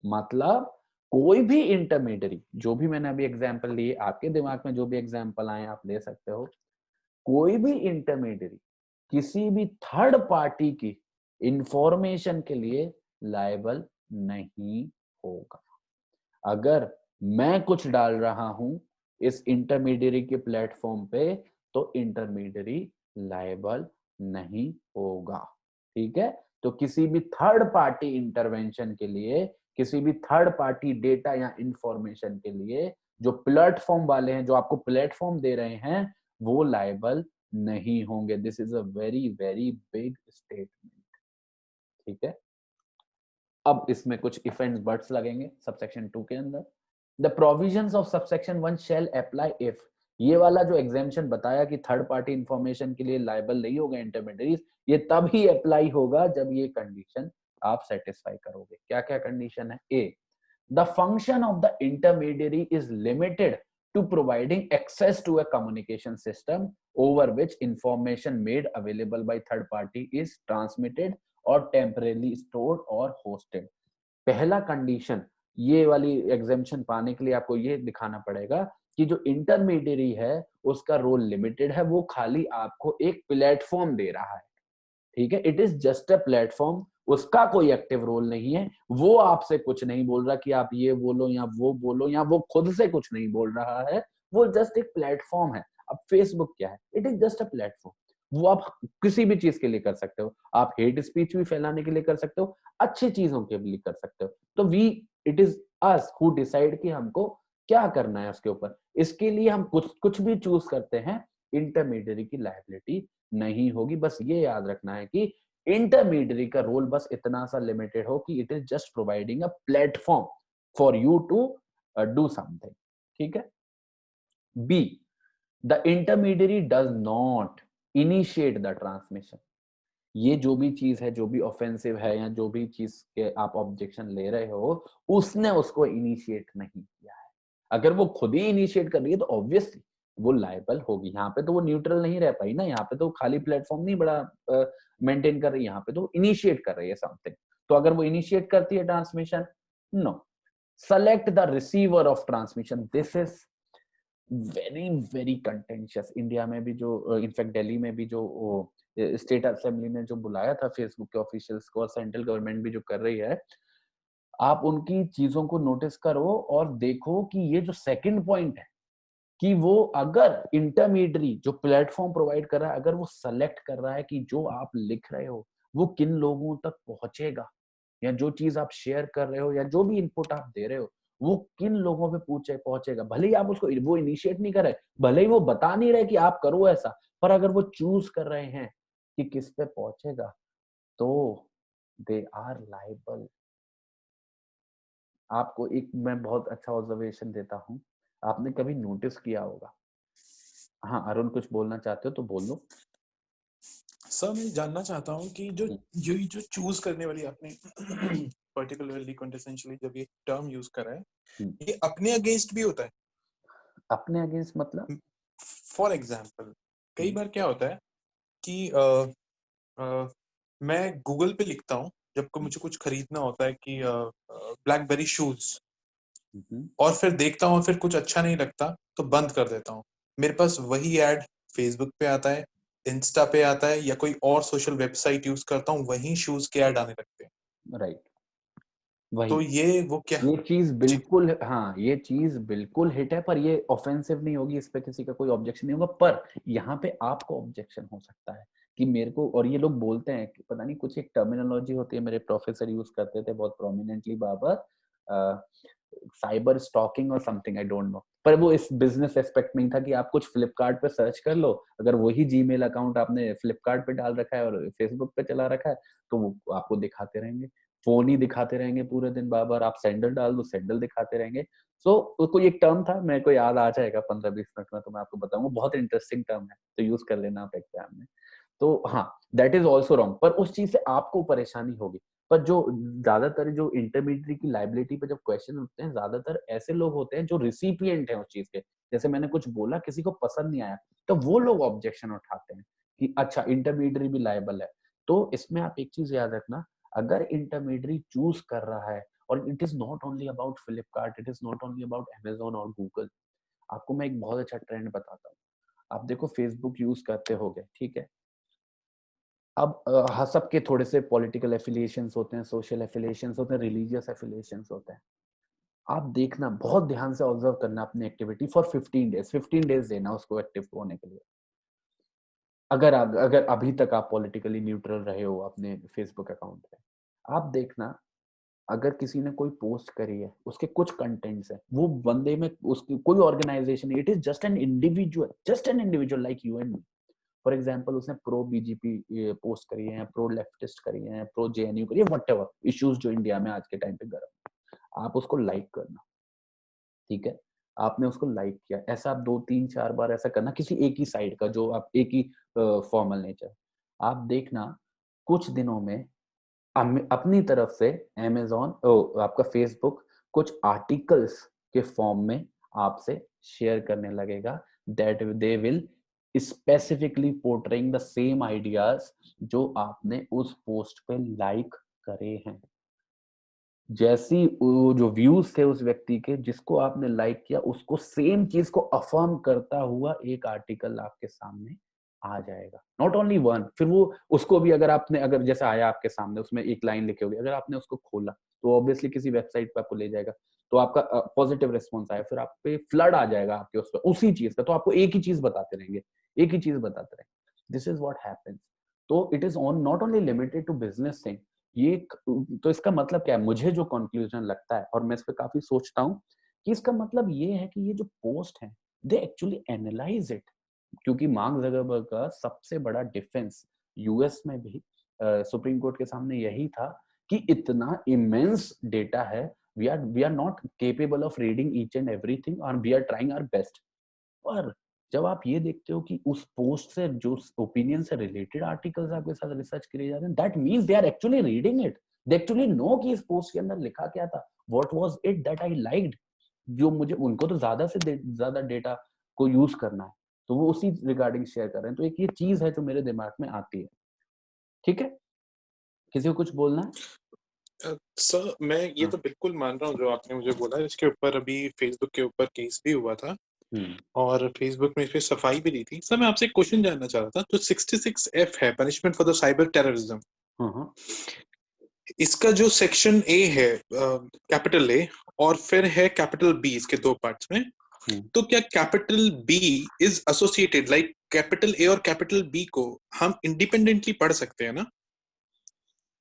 S1: मतलब कोई भी intermediary, जो भी मैंने अभी एग्जांपल लिए, आपके दिमाग में जो भी एग्जांपल आए आप ले सकते हो, कोई भी इंटरमीडियरी किसी भी थर्ड पार्टी की इंफॉर्मेशन के लिए लायबल नहीं होगा। अगर मैं कुछ डाल रहा हूं इस इंटरमीडियरी के प्लेटफॉर्म पे तो इंटरमीडियरी लायबल नहीं होगा। ठीक है, तो किसी भी थर्ड पार्टी इंटरवेंशन के लिए, किसी भी थर्ड पार्टी डेटा या इंफॉर्मेशन के लिए जो प्लेटफॉर्म वाले हैं, जो आपको प्लेटफॉर्म दे रहे हैं, वो लायबल नहीं होंगे। This is a very very big statement, ठीक है। अब इसमें कुछ इफ एंड बट्स लगेंगे सबसेक्शन 2 के अंदर। The provisions of subsection 1 shall apply if, ये वाला जो एग्जाम्पशन बताया कि थर्ड पार्टी इंफॉर्मेशन के लिए लायबल नहीं होगा इंटरमीडियरीज, ये तब ही अप्लाई होगा जब ये कंडीशन आप सेटिस्फाई करोगे। क्या क्या कंडीशन है? A, the function of the intermediary is limited to providing access to a communication system over which information made available by third party is transmitted or temporarily stored or hosted। पहला condition, ये वाली exemption पाने के लिए आपको ये दिखाना पड़ेगा कि जो इंटरमीडियरी है उसका रोल लिमिटेड है, वो खाली आपको एक प्लेटफॉर्म दे रहा है, ठीक है। It is just a platform, उसका कोई एक्टिव रोल नहीं है, वो आपसे कुछ नहीं बोल रहा कि आप ये बोलो या वो बोलो, या वो खुद से कुछ नहीं बोल रहा है, वो जस्ट एक प्लेटफॉर्म है। अब फेसबुक क्या है? It is just a platform. वो आप किसी भी चीज के लिए कर सकते हो, आप हेट स्पीच भी फैलाने के लिए कर सकते हो, अच्छी चीजों के लिए कर सकते हो। तो it is us who decide कि हमको क्या करना है उसके ऊपर। इसके लिए हम कुछ भी चूज करते हैं, इंटरमीडियरी की लायबिलिटी नहीं होगी। बस ये याद रखना है कि इंटरमीडियरी का रोल बस इतना सा लिमिटेड हो कि it is just providing a platform for you to do something, ठीक है। B, the intermediary does not initiate the transmission. ये जो भी चीज है, जो भी ऑफेंसिव है या जो भी चीज के आप ऑब्जेक्शन ले रहे हो, उसने उसको इनिशिएट नहीं किया है। अगर वो खुद ही इनिशिएट कर रही है तो ऑब्वियसली वो लायबल होगी। यहाँ पे तो वो न्यूट्रल नहीं रह पाई ना, यहाँ पे तो खाली प्लेटफॉर्म नहीं बड़ा मेंटेन कर रही है, यहाँ पे तो इनिशिएट कर रही है समथिंग। तो अगर वो इनिशिएट करती है transmission, no. Select the receiver of transmission, this is very very contentious. India में भी जो, इनफैक्ट दिल्ली में भी जो स्टेट असेंबली ने जो बुलाया था फेसबुक के ऑफिशियल्स को, और सेंट्रल गवर्नमेंट भी जो कर रही है, आप उनकी चीजों को नोटिस करो और देखो कि ये जो सेकंड पॉइंट है कि वो अगर इंटरमीडियरी जो प्लेटफॉर्म प्रोवाइड कर रहा है, अगर वो सेलेक्ट कर रहा है कि जो आप लिख रहे हो वो किन लोगों तक पहुंचेगा, या जो चीज आप शेयर कर रहे हो या जो भी इनपुट आप दे रहे हो वो किन लोगों पे पहुंचेगा। भले ही आप उसको वो इनिशिएट नहीं कर रहे, भले ही वो बता नहीं रहे कि आप करो ऐसा, पर अगर वो चूज कर रहे हैं कि किस पे पहुंचेगा, तो दे आर लायबल। आपको एक मैं बहुत अच्छा ऑब्जर्वेशन देता हूँ, आपने कभी नोटिस किया होगा। हाँ अरुण, कुछ बोलना चाहते हो तो बोल लो।
S3: सर मैं जानना चाहता हूँ कि जो चूज करने वाली आपने पर्टिकुलरली क्विंटेसेंशियली जब ये टर्म यूज करा है, ये अपने अगेंस्ट भी होता है?
S1: अपने अगेंस्ट मतलब?
S3: फॉर एग्जांपल कई बार क्या होता है कि मैं गूगल पे लिखता हूँ जब को मुझे कुछ खरीदना होता है कि ब्लैकबेरी शूज, और फिर देखता हूँ फिर कुछ अच्छा नहीं लगता तो बंद कर देता हूँ। मेरे पास वही ऐड फेसबुक पे आता है, इंस्टा पे आता है, या कोई और सोशल वेबसाइट यूज करता हूँ, वही शूज के ऐड आने लगते हैं।
S1: राइट, वही।
S3: तो ये वो क्या,
S1: ये चीज बिल्कुल, हाँ ये चीज बिल्कुल हिट है, पर ये ऑफेंसिव नहीं होगी, इस पे किसी का कोई ऑब्जेक्शन नहीं होगा। पर यहाँ पे आपको ऑब्जेक्शन हो सकता है कि मेरे को, और ये लोग बोलते हैं कि पता नहीं कुछ एक टर्मिनोलॉजी होती है, मेरे प्रोफेसर यूज करते थे बहुत प्रोमिनेंटली बाबर, साइबर स्टॉकिंग और समथिंग, आई डोंट नो। पर वो इस बिजनेस एस्पेक्ट में ही था कि आप कुछ फ्लिपकार्ट पे सर्च कर लो, अगर वही जीमेल अकाउंट आपने फ्लिपकार्ट पे डाल रखा है और फेसबुक पे चला रखा है तो वो आपको दिखाते रहेंगे, फोन ही दिखाते रहेंगे पूरे दिन बार। आप सैंडल डाल दो, सैंडल दिखाते रहेंगे। सो कोई एक टर्म था, मेरे को याद आ जाएगा 15-20 मिनट में तो मैं आपको बताऊंगा, बहुत इंटरेस्टिंग टर्म है, तो यूज कर लेना आप एग्जाम में। तो हाँ, दैट इज ऑल्सो रॉन्ग, पर उस चीज से आपको परेशानी होगी। पर जो ज्यादातर जो इंटरमीडियरी की लाइबिलिटी पे जब क्वेश्चन उठते हैं, ज्यादातर ऐसे लोग होते हैं जो रिसिपिएंट है उस चीज के। जैसे मैंने कुछ बोला, किसी को पसंद नहीं आया, तो वो लोग ऑब्जेक्शन उठाते हैं कि अच्छा इंटरमीडियरी भी लायबल है। तो इसमें आप एक चीज याद रखना, अगर इंटरमीडियरी चूज कर रहा है, और it is not only about Flipkart, it is not only about Amazon और गूगल। आपको मैं एक बहुत अच्छा ट्रेंड बताता हूँ। आप देखो फेसबुक यूज करते होगे, ठीक है। अब हाँ, सबके थोड़े से पॉलिटिकल एफिलिएशंस होते हैं, सोशल एफिलिएशंस होते हैं, रिलीजियस एफिलिएशंस होते हैं। आप देखना, बहुत ध्यान से ऑब्जर्व करना अपनी एक्टिविटी फॉर 15 डेज, 15 डेज देना उसको एक्टिव होने के लिए। अगर अभी तक आप पॉलिटिकली न्यूट्रल रहे हो अपने फेसबुक अकाउंट पे, आप देखना, अगर किसी ने कोई पोस्ट करी है, उसके कुछ कंटेंट्स है, वो बंदे में उसकी कोई organization, it is just an individual like you and me, for example उसने प्रो बीजेपी पोस्ट करी है, प्रो लेफ्टिस्ट करी है, प्रो जेएनयू करी है, व्हाटएवर इश्यूज जो इंडिया में आज के टाइम पे गर्म, आप उसको लाइक करना, ठीक है, आपने उसको लाइक किया, ऐसा आप 2 3 4 बार ऐसा करना किसी एक ही साइड का, जो आप एक ही फॉर्मल नेचर, आप देखना कुछ दिनों में अपनी तरफ से अमेजोन आपका फेसबुक कुछ आर्टिकल्स के फॉर्म में आपसे शेयर करने लगेगा, that they will specifically portraying the same ideas जो आपने उस पोस्ट पे लाइक करे हैं। जैसी जो व्यूज थे उस व्यक्ति के जिसको आपने लाइक किया, उसको सेम चीज को अफर्म करता हुआ एक आर्टिकल आपके सामने आ जाएगा, नॉट ओनली वन। फिर वो उसको भी अगर जैसे आया आपके सामने, उसमें एक लाइन लिखी होगी, अगर आपने उसको खोला तो ऑब्वियसली किसी वेबसाइट पे आपको ले जाएगा, तो आपका पॉजिटिव रिस्पॉन्स आया, फिर आप पे फ्लड आ जाएगा आपके उस पर उसी चीज का, तो आपको एक ही चीज बताते रहेंगे, एक ही चीज बताते रहेंगे। This is what happens. तो it is on not only limited to business thing. ये तो इसका मतलब क्या है, मुझे जो कंक्लूजन लगता है और मैं इस पे काफी सोचता हूँ कि इसका मतलब ये है कि ये जो पोस्ट है दे एक्चुअली एनालाइज इट, क्योंकि मार्क जुकरबर्ग का सबसे बड़ा डिफेंस यूएस में भी सुप्रीम कोर्ट के सामने यही था कि इतना इमेंस डेटा है, we are not capable of reading each and everything और we are trying our best. पर जब आप ये देखते हो कि उस पोस्ट से जो ओपिनियन से रिलेटेड आर्टिकल्स आपके साथ रिसर्च किए जा रहे हैं, that means they are actually reading it, they actually know कि इस पोस्ट के अंदर लिखा क्या था, what was it that I liked. जो मुझे, उनको तो ज्यादा से ज्यादा डेटा को यूज करना है, तो वो उसी रिगार्डिंग शेयर कर रहे हैं। तो एक ये चीज है जो मेरे दिमाग में आती है। ठीक है, किसी को कुछ बोलना है?
S3: सर मैं ये तो बिल्कुल मान रहा हूँ जो आपने मुझे बोला, इसके ऊपर अभी फेसबुक के ऊपर केस भी हुआ था और फेसबुक में फिर सफाई भी दी थी। सर मैं आपसे एक क्वेश्चन जानना चाह रहा था, जो 66F है, punishment for the cyber terrorism, इसका जो सेक्शन ए है, कैपिटल ए, और फिर है कैपिटल बी, इसके दो पार्ट्स में, तो क्या capital B is associated, like capital A और कैपिटल बी को हम इंडिपेंडेंटली पढ़ सकते हैं ना?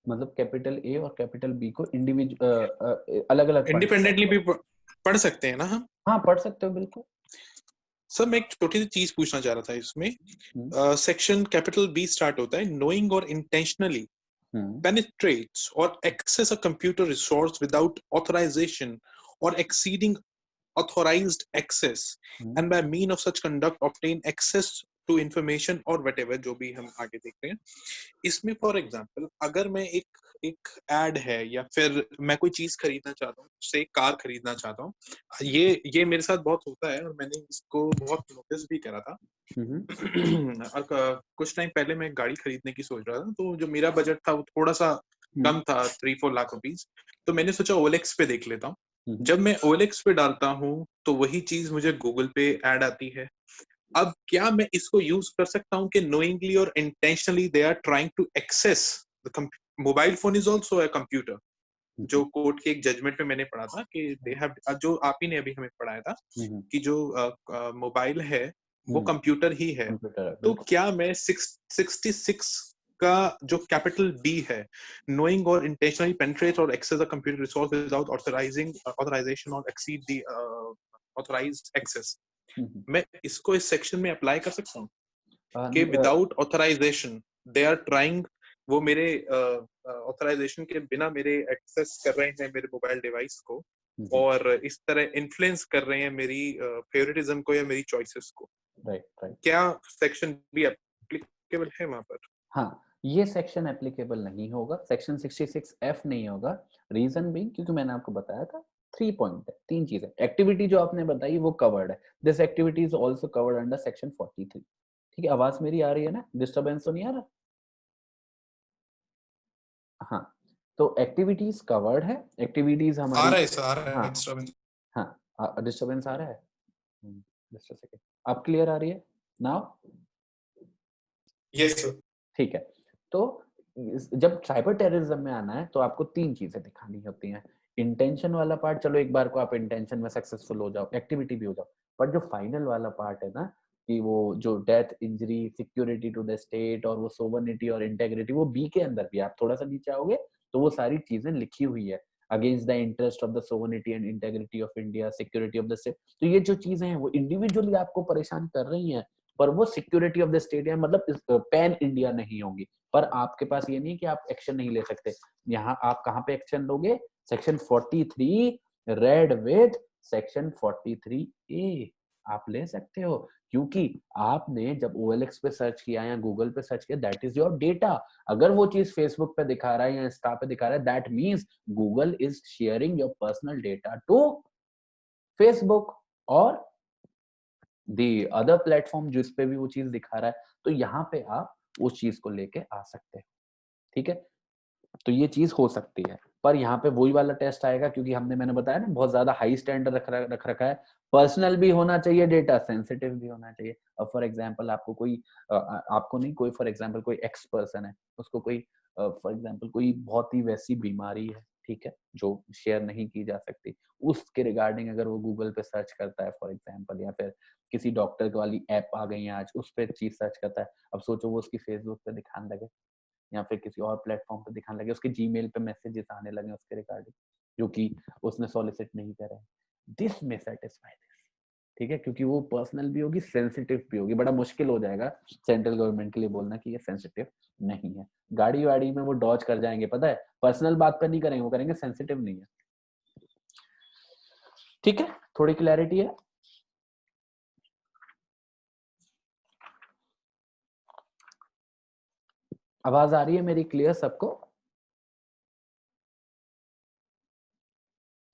S1: मतलब कैपिटल ए और कैपिटल बी को इंडिविजुअल अलग अलग
S3: इंडिपेंडेंटली भी पढ़ सकते हैं ना हम?
S1: हाँ, पढ़ सकते हो बिल्कुल।
S3: सर मैं एक छोटी सी चीज पूछना चाह रहा था इसमें, सेक्शन कैपिटल बी स्टार्ट होता है, नोइंग और intentionally penetrates or access a computer resource without authorization or exceeding authorized access and by mean of such conduct obtain access to information or whatever, जो भी हम आगे देखते हैं इसमें। फॉर एग्जांपल अगर मैं एक एड है या फिर मैं कोई चीज खरीदना चाहता हूँ, से कार खरीदना चाहता हूँ, ये मेरे साथ बहुत होता है और मैंने इसको बहुत नोटिस भी करा था। और कुछ टाइम पहले मैं गाड़ी खरीदने की सोच रहा था, तो जो मेरा बजट था वो थोड़ा सा कम था, 3-4 लाख रुपीस, तो मैंने सोचा OLX पे देख लेता हूँ। जब मैं OLX पे डालता हूँ तो वही चीज मुझे गूगल पे ऐड आती है। अब क्या मैं इसको यूज कर सकता हूँ कि नोइंगली और intentionally they are trying to access the mobile phone is also a computer, जो कोर्ट के एक जजमेंट में मैंने पढ़ा था कि दे हैव, जो आप ही ने अभी हमें पढ़ाया था कि जो मोबाइल है वो कंप्यूटर ही है। तो क्या मैं 66 का जो कैपिटल बी है, नोइंग और इंटेंशनली पेनिट्रेट और access the computer resource without authorization और एक्सीड द ऑथराइज्ड एक्सेस, मैं इसको इस सेक्शन में अप्लाई कर सकता हूँ कि without authorization they are trying, वो मेरे ऑथराइजेशन के बिना मेरे एक्सेस कर रहे हैं मेरे मोबाइल डिवाइस को और इस तरह इन्फ्लुएंस कर रहे हैं मेरी फेवरेटिज्म को या मेरी चॉइसेस को?
S1: राइट।
S3: क्या सेक्शन भी एप्लीकेबल है वहां पर?
S1: हाँ, ये सेक्शन एप्लीकेबल नहीं होगा, सेक्शन 66F नहीं होगा। रीजन भी क्योंकि मैंने आपको बताया था 3 पॉइंट है, 3 चीजें। एक्टिविटी जो आपने बताई वो कवर्ड है, this activity is also covered under section 43। ठीक है, आवाज मेरी आ रही है ना? डिस्टरबेंस तो नहीं आ रहा? हाँ, तो एक्टिविटीज कवर्ड है, एक्टिविटीज हमारी
S3: आ रहा है सर, आ रहा है
S1: डिस्टरबेंस। हाँ, डिस्टरबेंस आ रहा है, जस्ट अ सेकंड। अब क्लियर आ रही है नाउ?
S3: Yes sir.
S1: ठीक है, तो जब साइबर टेररिज्म में आना है तो आपको 3 चीजें दिखानी होती हैं। इंटेंशन वाला पार्ट, चलो एक बार को आप इंटेंशन में सक्सेसफुल हो जाओ, एक्टिविटी भी हो जाओ, पर जो फाइनल वाला पार्ट है ना, कि वो जो death, injury, security to the state और वो सोवर्निटी और इंटेग्रिटी, वो बी के अंदर भी आप थोड़ा सा नीचे आओगे तो वो सारी चीजें लिखी हुई है, against the interest of the sovereignty and integrity of India, security of the state. तो ये जो चीजें हैं वो इंडिविजुअली आपको परेशान कर रही हैं, पर वो सिक्योरिटी ऑफ द स्टेट या मतलब पैन इंडिया नहीं होगी। पर आपके पास ये नहीं कि आप एक्शन नहीं ले सकते। यहाँ आप कहाँ पे एक्शन लोगे? Section 43 read with section 43A आप ले सकते हो, क्योंकि आपने जब OLX पे सर्च किया या गूगल पे सर्च किया, दैट इज योर डेटा। अगर वो चीज फेसबुक पे दिखा रहा है या इंस्टा पे दिखा रहा है, that means Google is sharing your personal data to Facebook और दी अदर प्लेटफॉर्म जिस पे भी वो चीज दिखा रहा है। तो यहाँ पे आप उस चीज को लेके आ सकते हैं, ठीक है। तो ये चीज हो सकती है, पर यहाँ पे वही वाला टेस्ट आएगा, क्योंकि मैंने बताया ना बहुत ज्यादा हाई स्टैंडर्ड रख रखा है। पर्सनल भी होना चाहिए डेटा, सेंसिटिव भी होना चाहिए। अब फॉर एग्जांपल आपको कोई आपको नहीं, कोई फॉर एग्जांपल कोई एक्स पर्सन है, उसको कोई फॉर एग्जांपल कोई बहुत ही वैसी बीमारी है, ठीक है, जो शेयर नहीं की जा सकती, उसके रिगार्डिंग अगर वो गूगल पे सर्च करता है फॉर एग्जांपल, या फिर किसी डॉक्टर वाली ऐप आ गई है आज, उस पर चीज सर्च करता है। अब सोचो वो उसकी फेसबुक पे दिखाने लगे या फिर किसी और प्लेटफॉर्म पे दिखाने लगे, उसके जीमेल पे मैसेजेस आने लगे उसके रिगार्डिंग, जो कि उसने सॉलिसिट नहीं करे। दिस में सेटिस्फाई दिस, ठीक है, क्योंकि वो पर्सनल भी होगी, सेंसिटिव भी होगी। बड़ा मुश्किल हो जाएगा सेंट्रल गवर्नमेंट के लिए बोलना कि ये सेंसिटिव नहीं है। गाड़ी वाड़ी में वो डॉज कर जाएंगे, पता है, पर्सनल बात पर नहीं करेंगे, वो करेंगे सेंसिटिव नहीं है। ठीक है, थोड़ी क्लैरिटी है। आवाज आ रही है मेरी क्लियर सबको?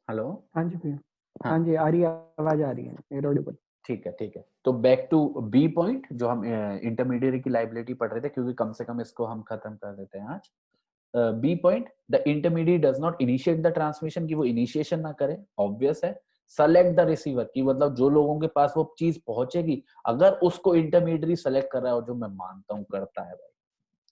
S1: हेलो?
S2: हाँ जी भैया,
S1: हाँ।
S2: हाँ जी आ रही है, आवाज आ रही है ऑडिबल।
S1: ठीक है, ठीक है। तो बैक टू बी पॉइंट, जो हम इंटरमीडिएट की लाइबिलिटी पढ़ रहे थे, क्योंकि कम से कम इसको हम खत्म कर देते हैं आज। B point, the intermediate does not initiate the transmission, की वो इनिशिएशन ना करे, ऑब्वियस है। सेलेक्ट द रिसीवर, की मतलब जो लोगों के पास वो चीज पहुंचेगी, अगर उसको इंटरमीडिएट सेलेक्ट कर रहा है, और जो मैं मानता हूँ करता है भाई,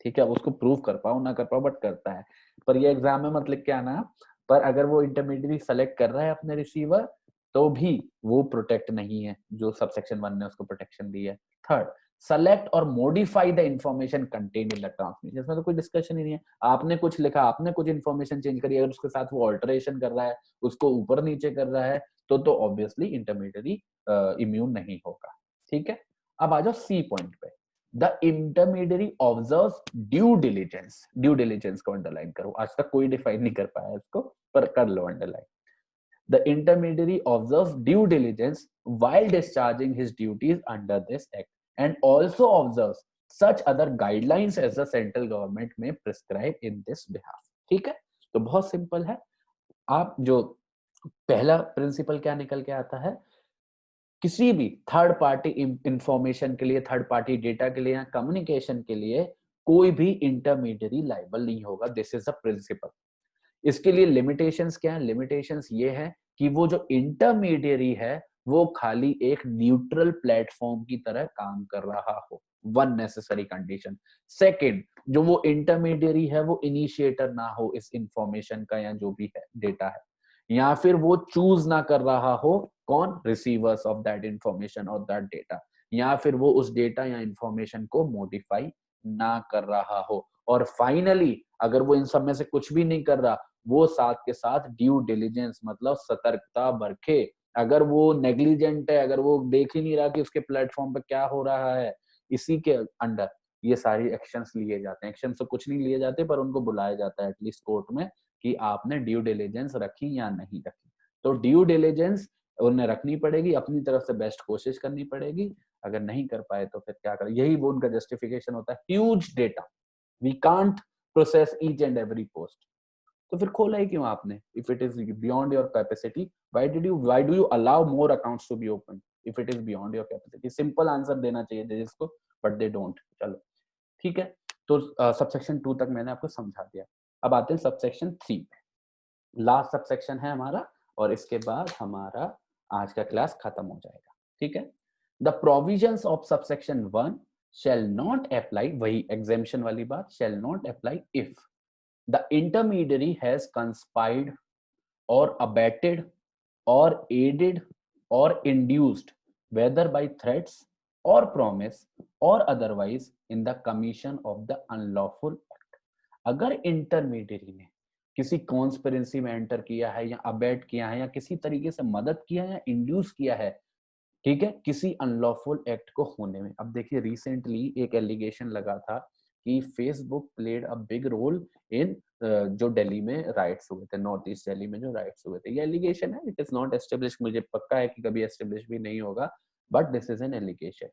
S1: ठीक है, उसको प्रूव कर पाओ ना कर पाओ, बट करता है। पर ये एग्जाम में मत लिख के आना, पर अगर वो इंटरमीडिएट सेलेक्ट कर रहा है अपने रिसीवर, तो भी वो प्रोटेक्ट नहीं है, जो सबसेक्शन 1 ने उसको प्रोटेक्शन दी है। थर्ड, सेलेक्ट और modify the information contained in the transmission, इसमें तो कोई डिस्कशन ही नहीं है। आपने कुछ लिखा, आपने कुछ इंफॉर्मेशन चेंज करी, अगर उसके साथ वो ऑल्टरेशन कर रहा है, उसको ऊपर नीचे कर रहा है, तो ऑब्वियसली इंटरमीडिएट इम्यून नहीं होगा। ठीक है, अब आ जाओ सी पॉइंट पे। The intermediary observes due diligence, due diligence को अंडरलाइन करो, आज तक कोई डिफाइन नहीं कर पाया इसको, पर कर लो underline. The intermediary observes due diligence while discharging his duties under this act and also observes such other guidelines as the central government may prescribe in this behalf। ठीक है, तो बहुत सिंपल है। आप जो पहला प्रिंसिपल क्या निकल के आता है, किसी भी थर्ड पार्टी इंफॉर्मेशन के लिए, थर्ड पार्टी डेटा के लिए या कम्युनिकेशन के लिए कोई भी इंटरमीडियरी लाइबल नहीं होगा। This is the principle. इसके लिए लिमिटेशंस क्या है? लिमिटेशंस ये है कि वो जो इंटरमीडियरी है वो खाली एक न्यूट्रल प्लेटफॉर्म की तरह काम कर रहा हो, वन नेसेसरी कंडीशन। सेकंड, जो वो इंटरमीडियरी है वो इनिशिएटर ना हो इस इंफॉर्मेशन का या जो भी है डेटा है, या फिर वो चूज ना कर रहा हो, कौन? रिसीवर्स ऑफ दैट इंफॉर्मेशन और दैट डेटा, या फिर वो उस डेटा या इंफॉर्मेशन को मॉडिफाई ना कर रहा हो। और फाइनली अगर वो इन सब में से कुछ भी नहीं कर रहा, वो साथ के साथ ड्यू डिलिजेंस मतलब सतर्कता बरखे। अगर वो नेग्लिजेंट है, अगर वो देख ही नहीं रहा कि उसके प्लेटफॉर्म पे क्या हो रहा है, इसी के अंडर ये सारी एक्शंस लिए जाते हैं। एक्शन से कुछ नहीं लिए जाते, पर उनको बुलाया जाता है एटलीस्ट कोर्ट में कि आपने ड्यू डिलिजेंस रखी या नहीं रखी। तो ड्यू डिलिजेंस उन्हें रखनी पड़ेगी, अपनी तरफ से बेस्ट कोशिश करनी पड़ेगी। अगर नहीं कर पाए तो फिर क्या करें? यही वो उनका जस्टिफिकेशन होता है, huge data, we can't process each and every post. तो फिर खोला ही क्यों आपने? If it is beyond your capacity, why do you allow more accounts to be open if it is beyond your capacity? Simple answer देना चाहिए जजेस को, बट दे डोंट। चलो ठीक है, तो सबसेक्शन 2 तक मैंने आपको समझा दिया। अब आते हैं सबसेक्शन 3 पे, लास्ट सबसेक्शन है हमारा, और इसके बाद हमारा आज का क्लास खत्म हो जाएगा। ठीक है, the provisions of subsection 1 shall not apply, वही exemption वाली बात, shall not apply if the intermediary has conspired or abetted or aided or induced, whether by threats or promise or otherwise, in the commission of the unlawful act। अगर intermediary ने किसी conspiracy में enter किया है, या abate किया है, या किसी तरीके से मदद किया है, या इंड्यूस किया है ठीक है, किसी अनलॉफुल एक्ट को होने में। अब देखिए रिसेंटली एक एलिगेशन लगा था कि Facebook played a big role in जो दिल्ली में राइट्स हुए थे, नॉर्थ ईस्ट दिल्ली में जो राइट्स हुए थे। ये एलिगेशन है, इट इज नॉट एस्टेब्लिश, मुझे पक्का है कि कभी एस्टेब्लिश भी नहीं होगा, but this is an allegation.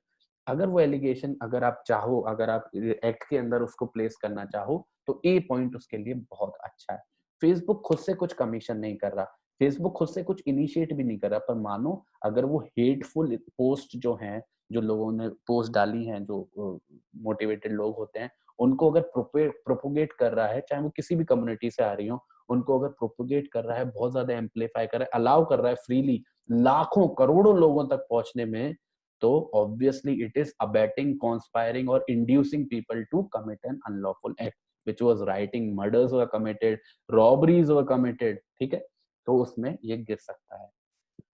S1: अगर वो एलिगेशन, अगर आप चाहो, अगर आप एक्ट के अंदर उसको प्लेस करना चाहो, तो ए पॉइंट उसके लिए बहुत अच्छा है। फेसबुक खुद से कुछ कमीशन नहीं कर रहा, फेसबुक खुद से कुछ इनिशिएट भी नहीं कर रहा, पर मानो अगर वो हेटफुल पोस्ट जो हैं, जो लोगों ने पोस्ट डाली हैं, जो मोटिवेटेड लोग होते हैं, उनको अगर प्रोपोगेट कर रहा है, चाहे वो किसी भी कम्युनिटी से आ रही हो, उनको अगर प्रोपोगेट कर रहा है, बहुत ज्यादा एम्पलीफाई कर रहा है, अलाउ कर रहा है फ्रीली लाखों करोड़ों लोगों तक पहुंचने में, तो obviously it is abetting, conspiring or inducing people to commit an unlawful act which was writing, murders were committed, robberies were committed, ठीक है, तो उसमें ये गिर सकता है।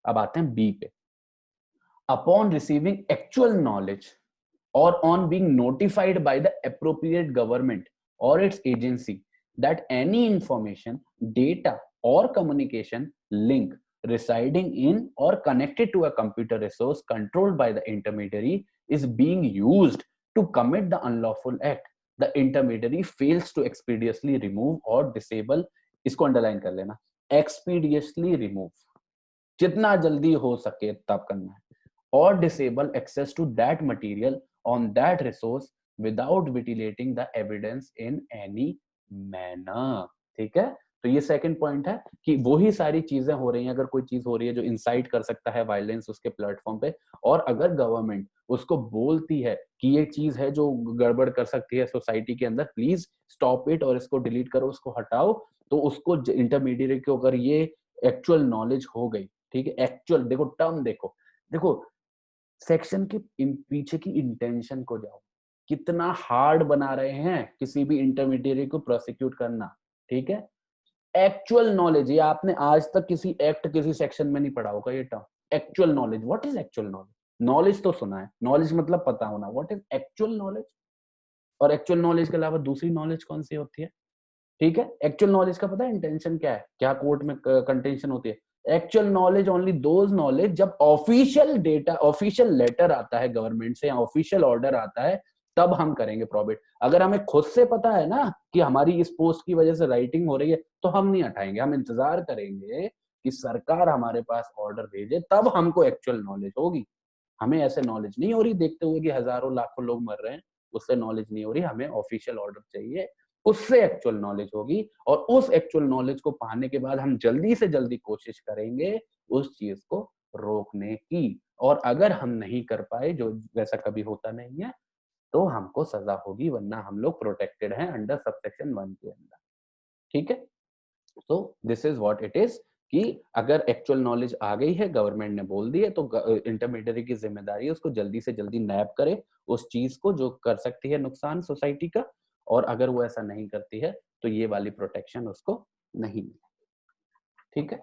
S1: अब आते हैं बी पे। Upon receiving actual knowledge or on being notified by the appropriate government or its agency that any information, data or communication link residing in or connected to a computer resource controlled by the intermediary is being used to commit the unlawful act, the intermediary fails to expeditiously remove or disable, इसको underline कर लेना, expeditiously remove, जितना जल्दी हो सके तब करना है, or disable access to that material on that resource without vitiating the evidence in any manner, ठीक है। तो ये सेकंड पॉइंट है कि वही सारी चीजें हो रही हैं, अगर कोई चीज हो रही है जो इंसाइट कर सकता है वायलेंस उसके प्लेटफॉर्म पे, और अगर गवर्नमेंट उसको बोलती है कि ये चीज है जो गड़बड़ कर सकती है सोसाइटी के अंदर, प्लीज स्टॉप इट और इसको डिलीट करो, उसको हटाओ, तो उसको इंटरमीडिएट को अगर ये एक्चुअल नॉलेज हो गई, ठीक है, एक्चुअल, देखो टर्म, देखो देखो सेक्शन के पीछे की इंटेंशन को जाओ, कितना हार्ड बना रहे हैं किसी भी इंटरमीडिएट को प्रोसिक्यूट करना, ठीक है। एक्चुअल नॉलेज, ये आपने आज तक किसी एक्ट, किसी सेक्शन में नहीं पढ़ा होगा ये term, actual knowledge. What is actual knowledge? Knowledge तो सुना है, नॉलेज मतलब पता होना, व्हाट इज एक्चुअल नॉलेज? और एक्चुअल नॉलेज के अलावा दूसरी नॉलेज कौन सी होती है? ठीक है, एक्चुअल नॉलेज का पता है इंटेंशन क्या है, क्या कोर्ट में कंटेंशन होती है? Actual knowledge only those knowledge जब ऑफिशियल डेटा, ऑफिशियल लेटर आता है गवर्नमेंट से या ऑफिशियल ऑर्डर आता है, तब हम करेंगे प्रॉबिट। अगर हमें खुद से पता है ना कि हमारी इस पोस्ट की वजह से राइटिंग हो रही है, तो हम नहीं हटाएंगे, हम इंतजार करेंगे कि सरकार हमारे पास ऑर्डर भेजे, तब हमको एक्चुअल नॉलेज होगी। हमें ऐसे नॉलेज नहीं हो रही देखते हुए कि हजारों लाखों लोग मर रहे हैं, उससे नॉलेज नहीं हो रही, हमें ऑफिशियल ऑर्डर चाहिए, उससे एक्चुअल नॉलेज होगी, और उस एक्चुअल नॉलेज को पाने के बाद हम जल्दी से जल्दी कोशिश करेंगे उस चीज को रोकने की, और अगर हम नहीं कर पाए, जो वैसा कभी होता नहीं है, तो हमको सजा होगी, वरना हम लोग प्रोटेक्टेड हैं अंडर सबसेक्शन 1 के अंदर, ठीक है। तो this is what it is कि अगर एक्चुअल नॉलेज आ गई है, गवर्नमेंट ने बोल दी है, तो इंटरमीडियरी की जिम्मेदारी है उसको जल्दी से जल्दी नैप करे उस चीज को जो कर सकती है नुकसान सोसाइटी का, और अगर वो ऐसा नहीं करती है तो ये वाली प्रोटेक्शन उसको नहीं मिले, ठीक है।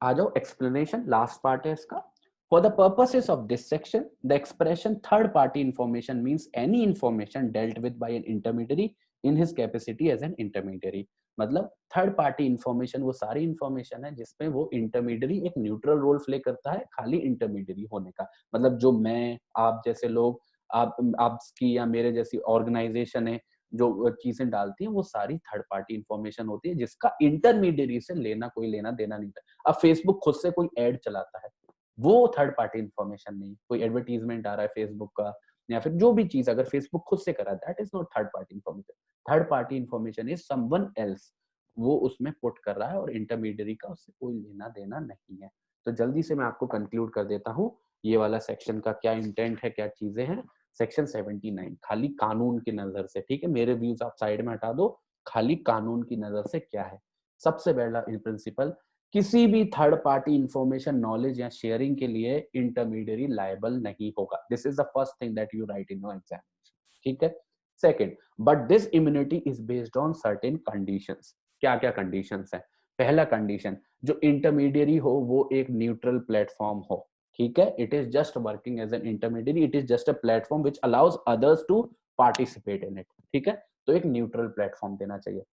S1: आ जाओ एक्सप्लेनेशन, लास्ट पार्ट है इसका। For the purposes of this section, the expression third party information means any information dealt with by an intermediary in his capacity as an intermediary। मतलब थर्ड पार्टी इंफॉर्मेशन वो सारी information है जिसमें वो intermediary एक neutral role play करता है, खाली इंटरमीडियरी होने का मतलब जो मैं, आप जैसे लोग, आपकी या मेरे जैसी ऑर्गेनाइजेशन है जो चीजें डालती हैं, वो सारी थर्ड पार्टी इंफॉर्मेशन होती है जिसका इंटरमीडियरी से कोई लेना देना नहीं था। अब फेसबुक खुद से कोई एड चलाता है, वो थर्ड पार्टी इंफॉर्मेशन नहीं, कोई एडवर्टीजमेंट आ रहा है फेसबुक का या फिर जो भी चीज अगर फेसबुक खुद से करा, that is not third party information. Third party information is someone else, वो उसमें पुट कर रहा है और इंटरमीडियरी का उससे कोई लेना देना नहीं है। तो जल्दी से मैं आपको कंक्लूड कर देता हूँ ये वाला सेक्शन का क्या इंटेंट है, क्या चीजें हैं। सेक्शन 79 खाली कानून की नजर से, ठीक है, मेरे व्यूज आप साइड में हटा दो, खाली कानून की नजर से क्या है। सबसे पहला प्रिंसिपल, किसी भी थर्ड पार्टी इंफॉर्मेशन, नॉलेज या शेयरिंग के लिए इंटरमीडियरी लायबल नहीं होगा। This is the first thing that you right in your examination, ठीक है। Second, but this immunity is based on certain conditions. क्या क्या कंडीशंस हैं? पहला कंडीशन, जो इंटरमीडियरी हो वो एक न्यूट्रल प्लेटफॉर्म हो, ठीक है। It is just working as an intermediary, it is just a platform which allows others to participate in it, ठीक है। तो एक न्यूट्रल प्लेटफॉर्म देना चाहिए।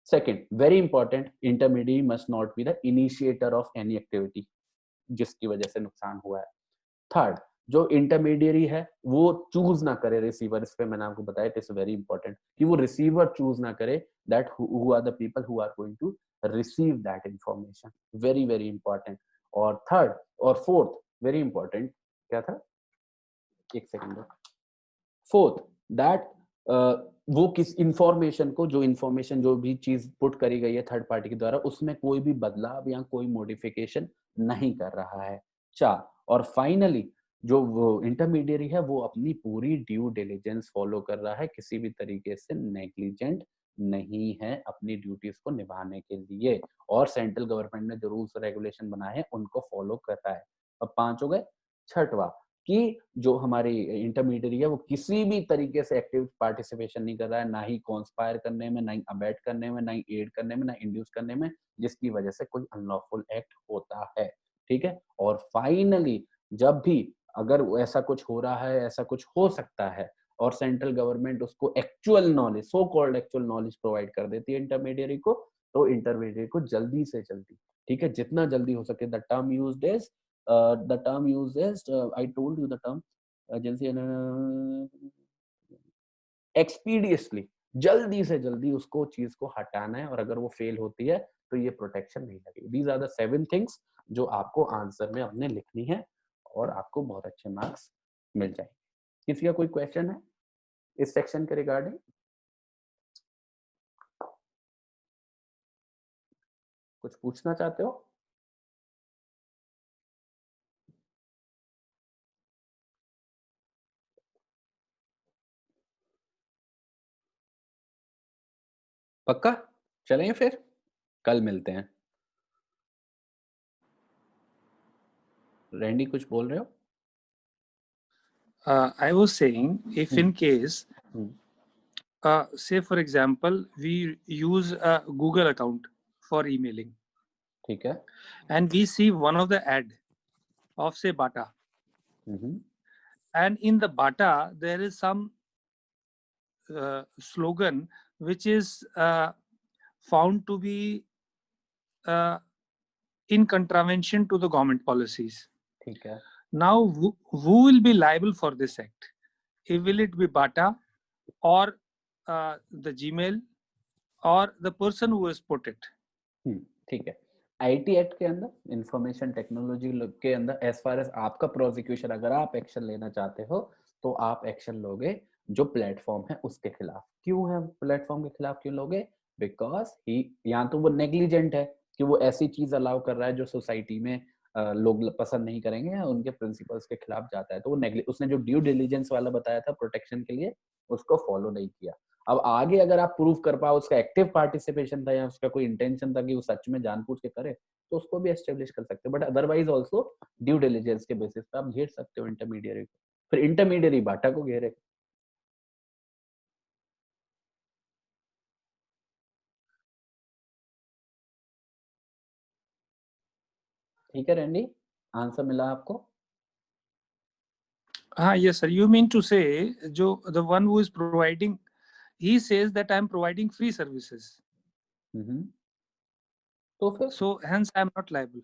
S1: Second, very important, intermediary must not be the initiator of any activity. जिसकी वजह से नुकसान हुआ है। थर्ड, जो इंटरमीडियरी है वो चूज ना करे रिसीवर, इस पे मैंने आपको बताया इट इज वेरी इंपॉर्टेंट कि वो रिसीवर चूज ना करे that who are the people who are going to receive that information, very very important. और थर्ड और फोर्थ वेरी इंपॉर्टेंट क्या था, एक सेकंड, फोर्थ दैट वो किस इंफॉर्मेशन को, जो इंफॉर्मेशन जो भी चीज पुट करी गई है थर्ड पार्टी के द्वारा, उसमें कोई भी बदलाव या कोई मॉडिफिकेशन नहीं कर रहा है। चार, और फाइनली जो वो इंटरमीडियरी है वो अपनी पूरी ड्यू डिलिजेंस फॉलो कर रहा है, किसी भी तरीके से नेग्लिजेंट नहीं है अपनी ड्यूटीज को निभाने के लिए, और सेंट्रल गवर्नमेंट ने जो रूल्स रेगुलेशन बनाए हैं उनको फॉलो कर रहा है। अब 5 हो गए। छठवा कि जो हमारी इंटरमीडियरी है वो किसी भी तरीके से एक्टिव पार्टिसिपेशन नहीं कर रहा है, ना ही कॉन्स्पायर करने में, ना ही अबैट करने में, ना ही एड करने में, ना इंड्यूस करने में, जिसकी वजह से कोई अनलॉफुल एक्ट होता है। ठीक है। और फाइनली जब भी अगर ऐसा कुछ हो रहा है, ऐसा कुछ हो सकता है, और सेंट्रल गवर्नमेंट उसको actual knowledge, so called actual knowledge provide कर देती है इंटरमीडियरी को, तो इंटरमीडियरी को जल्दी से जल्दी, ठीक है, जितना जल्दी हो सके, the term used is I told you the term agency expeditiously, जल्दी से जल्दी उसको चीज को हटाना है, और अगर वो फेल होती है तो ये प्रोटेक्शन नहीं लगेगी। दीज आर द 7 थिंग्स जो आपको आंसर में अपने लिखनी है और आपको बहुत अच्छे मार्क्स मिल जाएंगे। किसी का कोई क्वेश्चन है इस सेक्शन के रिगार्डिंग? कुछ पूछना चाहते हो? पक्का? चलें फिर, कल मिलते हैं। रैंडी कुछ बोल रहे हो?
S4: I was saying, if in case,
S1: Hmm.
S4: say for example, we use a Google account for emailing,
S1: ठीक है।
S4: and we see one of the ad of say Bata, and in the Bata there is some slogan which is found to be in contravention to the government policies.
S1: ठीक है।
S4: Now, who will be liable for this act? Will it be Bata, or the Gmail, or the person who has put it?
S1: ठीक है। IT act के अंदर, information technology के अंदर, as far as आपका prosecution, अगर आप एक्शन लेना चाहते हो तो आप एक्शन लोगे जो प्लेटफॉर्म है उसके खिलाफ। क्यों है प्लेटफॉर्म के खिलाफ क्यों लोगे? बिकॉज ही या तो वो नेग्लिजेंट है कि वो ऐसी चीज अलाउ कर रहा है जो सोसाइटी में लोग पसंद नहीं करेंगे या उनके प्रिंसिपल्स के खिलाफ जाता है, तो वो उसने जो ड्यू डिलिजेंस वाला बताया था प्रोटेक्शन के लिए, उसको फॉलो नहीं किया। अब आगे अगर आप प्रूव कर पाओ उसका एक्टिव पार्टिसिपेशन था या उसका कोई इंटेंशन था कि वो सच में जानबूझ के करे, तो उसको भी एस्टेब्लिश कर सकते हो। But otherwise also due diligence के बेसिस पे आप घेर सकते हो इंटरमीडियरी को, फिर इंटरमीडियरी बाटा को घेरे। ठीक है रैंडी, आंसर मिला आपको?
S4: Yes, sir. You mean to say, the one who is providing, he says that I am providing free services.
S1: तो फिर
S4: So hence I am not liable.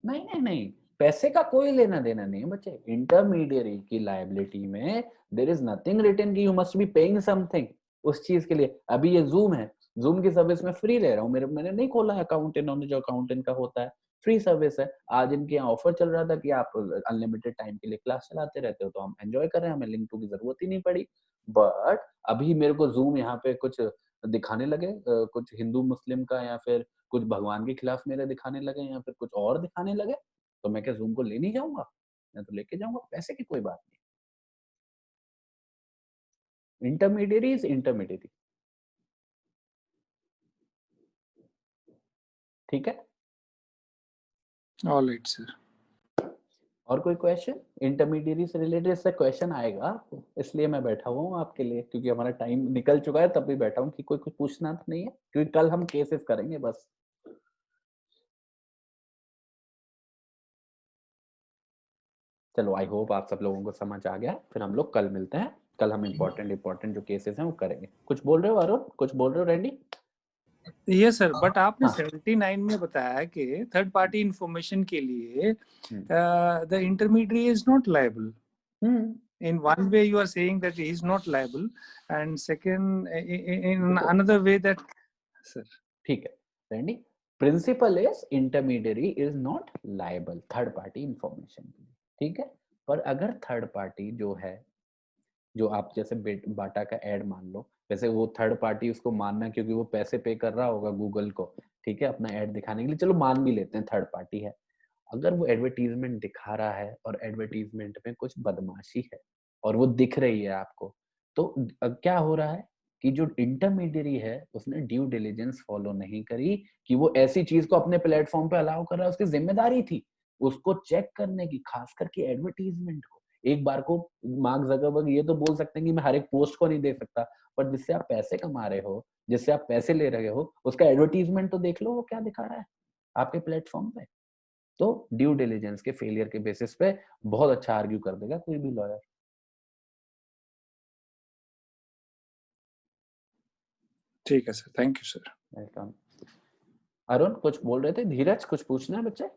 S1: नहीं नहीं नहीं, पैसे का कोई लेना देना नहीं है बच्चे। इंटरमीडियरी की लायबिलिटी में देयर इज नथिंग रिटन कि you must be paying something उस चीज के लिए। अभी ये जूम है, जूम की सर्विस में फ्री ले रहा हूँ, मैंने नहीं खोला है अकाउंट, इन्होंने जो अकाउंट इनका होता है फ्री सर्विस है। आज इनके यहाँ ऑफर चल रहा था कि आप अनलिमिटेड टाइम के लिए क्लास चलाते रहते हो, तो हम एंजॉय कर रहे हैं, हमें लिंक टू की जरूरत ही नहीं पड़ी। बट अभी मेरे को जूम यहाँ पे कुछ दिखाने लगे, कुछ हिंदू मुस्लिम का या फिर कुछ भगवान के खिलाफ मेरे दिखाने लगे या फिर कुछ और दिखाने लगे, तो मैं क्या जूम को ले नहीं जाऊंगा? मैं तो लेके जाऊंगा, पैसे की कोई बात नहीं। Intermediary is intermediary. ठीक है।
S4: All right, sir.
S1: और कोई क्वेश्चन इंटरमीडियरी से रिलेटेड? इससे क्वेश्चन आएगा, इसलिए मैं बैठा हुआ हूँ आपके लिए, क्योंकि हमारा टाइम निकल चुका है, तब भी बैठा हूँ कि कोई कुछ पूछना तो नहीं है, क्योंकि कल हम केसेस करेंगे बस। चलो, आई होप आप सब लोगों को समझ आ गया। फिर हम लोग कल मिलते हैं, कल हम इम्पोर्टेंट जो केसेस हैं वो करेंगे। कुछ बोल रहे हो अरुण? कुछ बोल रहे हो रैंडी?
S4: ये सर, बट आपने
S1: हाँ।
S4: 79 में बताया कि थर्ड पार्टी इंफॉर्मेशन के लिए the intermediate is not liable. In one way you are saying that he is not liable, and second in another way that sir.
S1: ठीक है रेंडी, principle is intermediary is not liable third party information के लिए, ठीक है. पर अगर third party जो है, जो आप जैसे बाटा का एड मान लो, वैसे वो थर्ड पार्टी उसको मानना क्योंकि वो पैसे पे कर रहा होगा गूगल को, ठीक है, अपना एड दिखाने के लिए, चलो मान भी लेते हैं थर्ड पार्टी है. अगर वो एडवर्टीजमेंट दिखा रहा है और एडवर्टीजमेंट में कुछ बदमाशी है और वो दिख रही है आपको, तो क्या हो रहा है कि जो इंटरमीडियरी है उसने ड्यू डिलिजेंस फॉलो नहीं करी कि वो ऐसी चीज को अपने प्लेटफॉर्म पे अलाउ कर रहा है. उसकी जिम्मेदारी थी उसको चेक करने की, खास करके एडवर्टीजमेंट को. एक बार को मार्क ज़करबर्ग ये तो बोल सकते हैं कि मैं हर एक पोस्ट को नहीं देख सकता, पर जिससे आप पैसे कमा रहे हो, जिससे आप पैसे ले रहे हो, उसका एडवर्टीजमेंट तो देख लो वो क्या दिखा रहा है आपके प्लेटफॉर्म पे. तो ड्यू डिलिजेंस के फेलियर के बेसिस पे बहुत अच्छा आर्ग्यू कर देगा कोई भी लॉयर.
S4: ठीक है sir, thank you sir.
S1: Welcome. Arun कुछ बोल रहे थे, धीरज कुछ पूछना है बच्चे?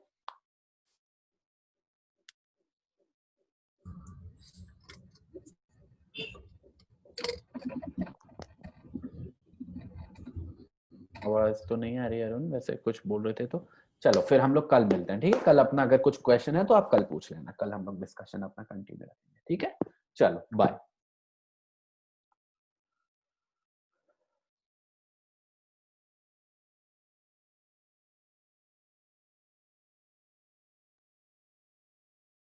S1: आवाज तो नहीं आ रही अरुण, वैसे कुछ बोल रहे थे तो चलो फिर हम लोग कल मिलते हैं, ठीक है. कल अपना अगर कुछ क्वेश्चन है तो आप कल पूछ लेना, कल हम लोग डिस्कशन अपना कंटिन्यू रखेंगे, ठीक है. चलो बाय.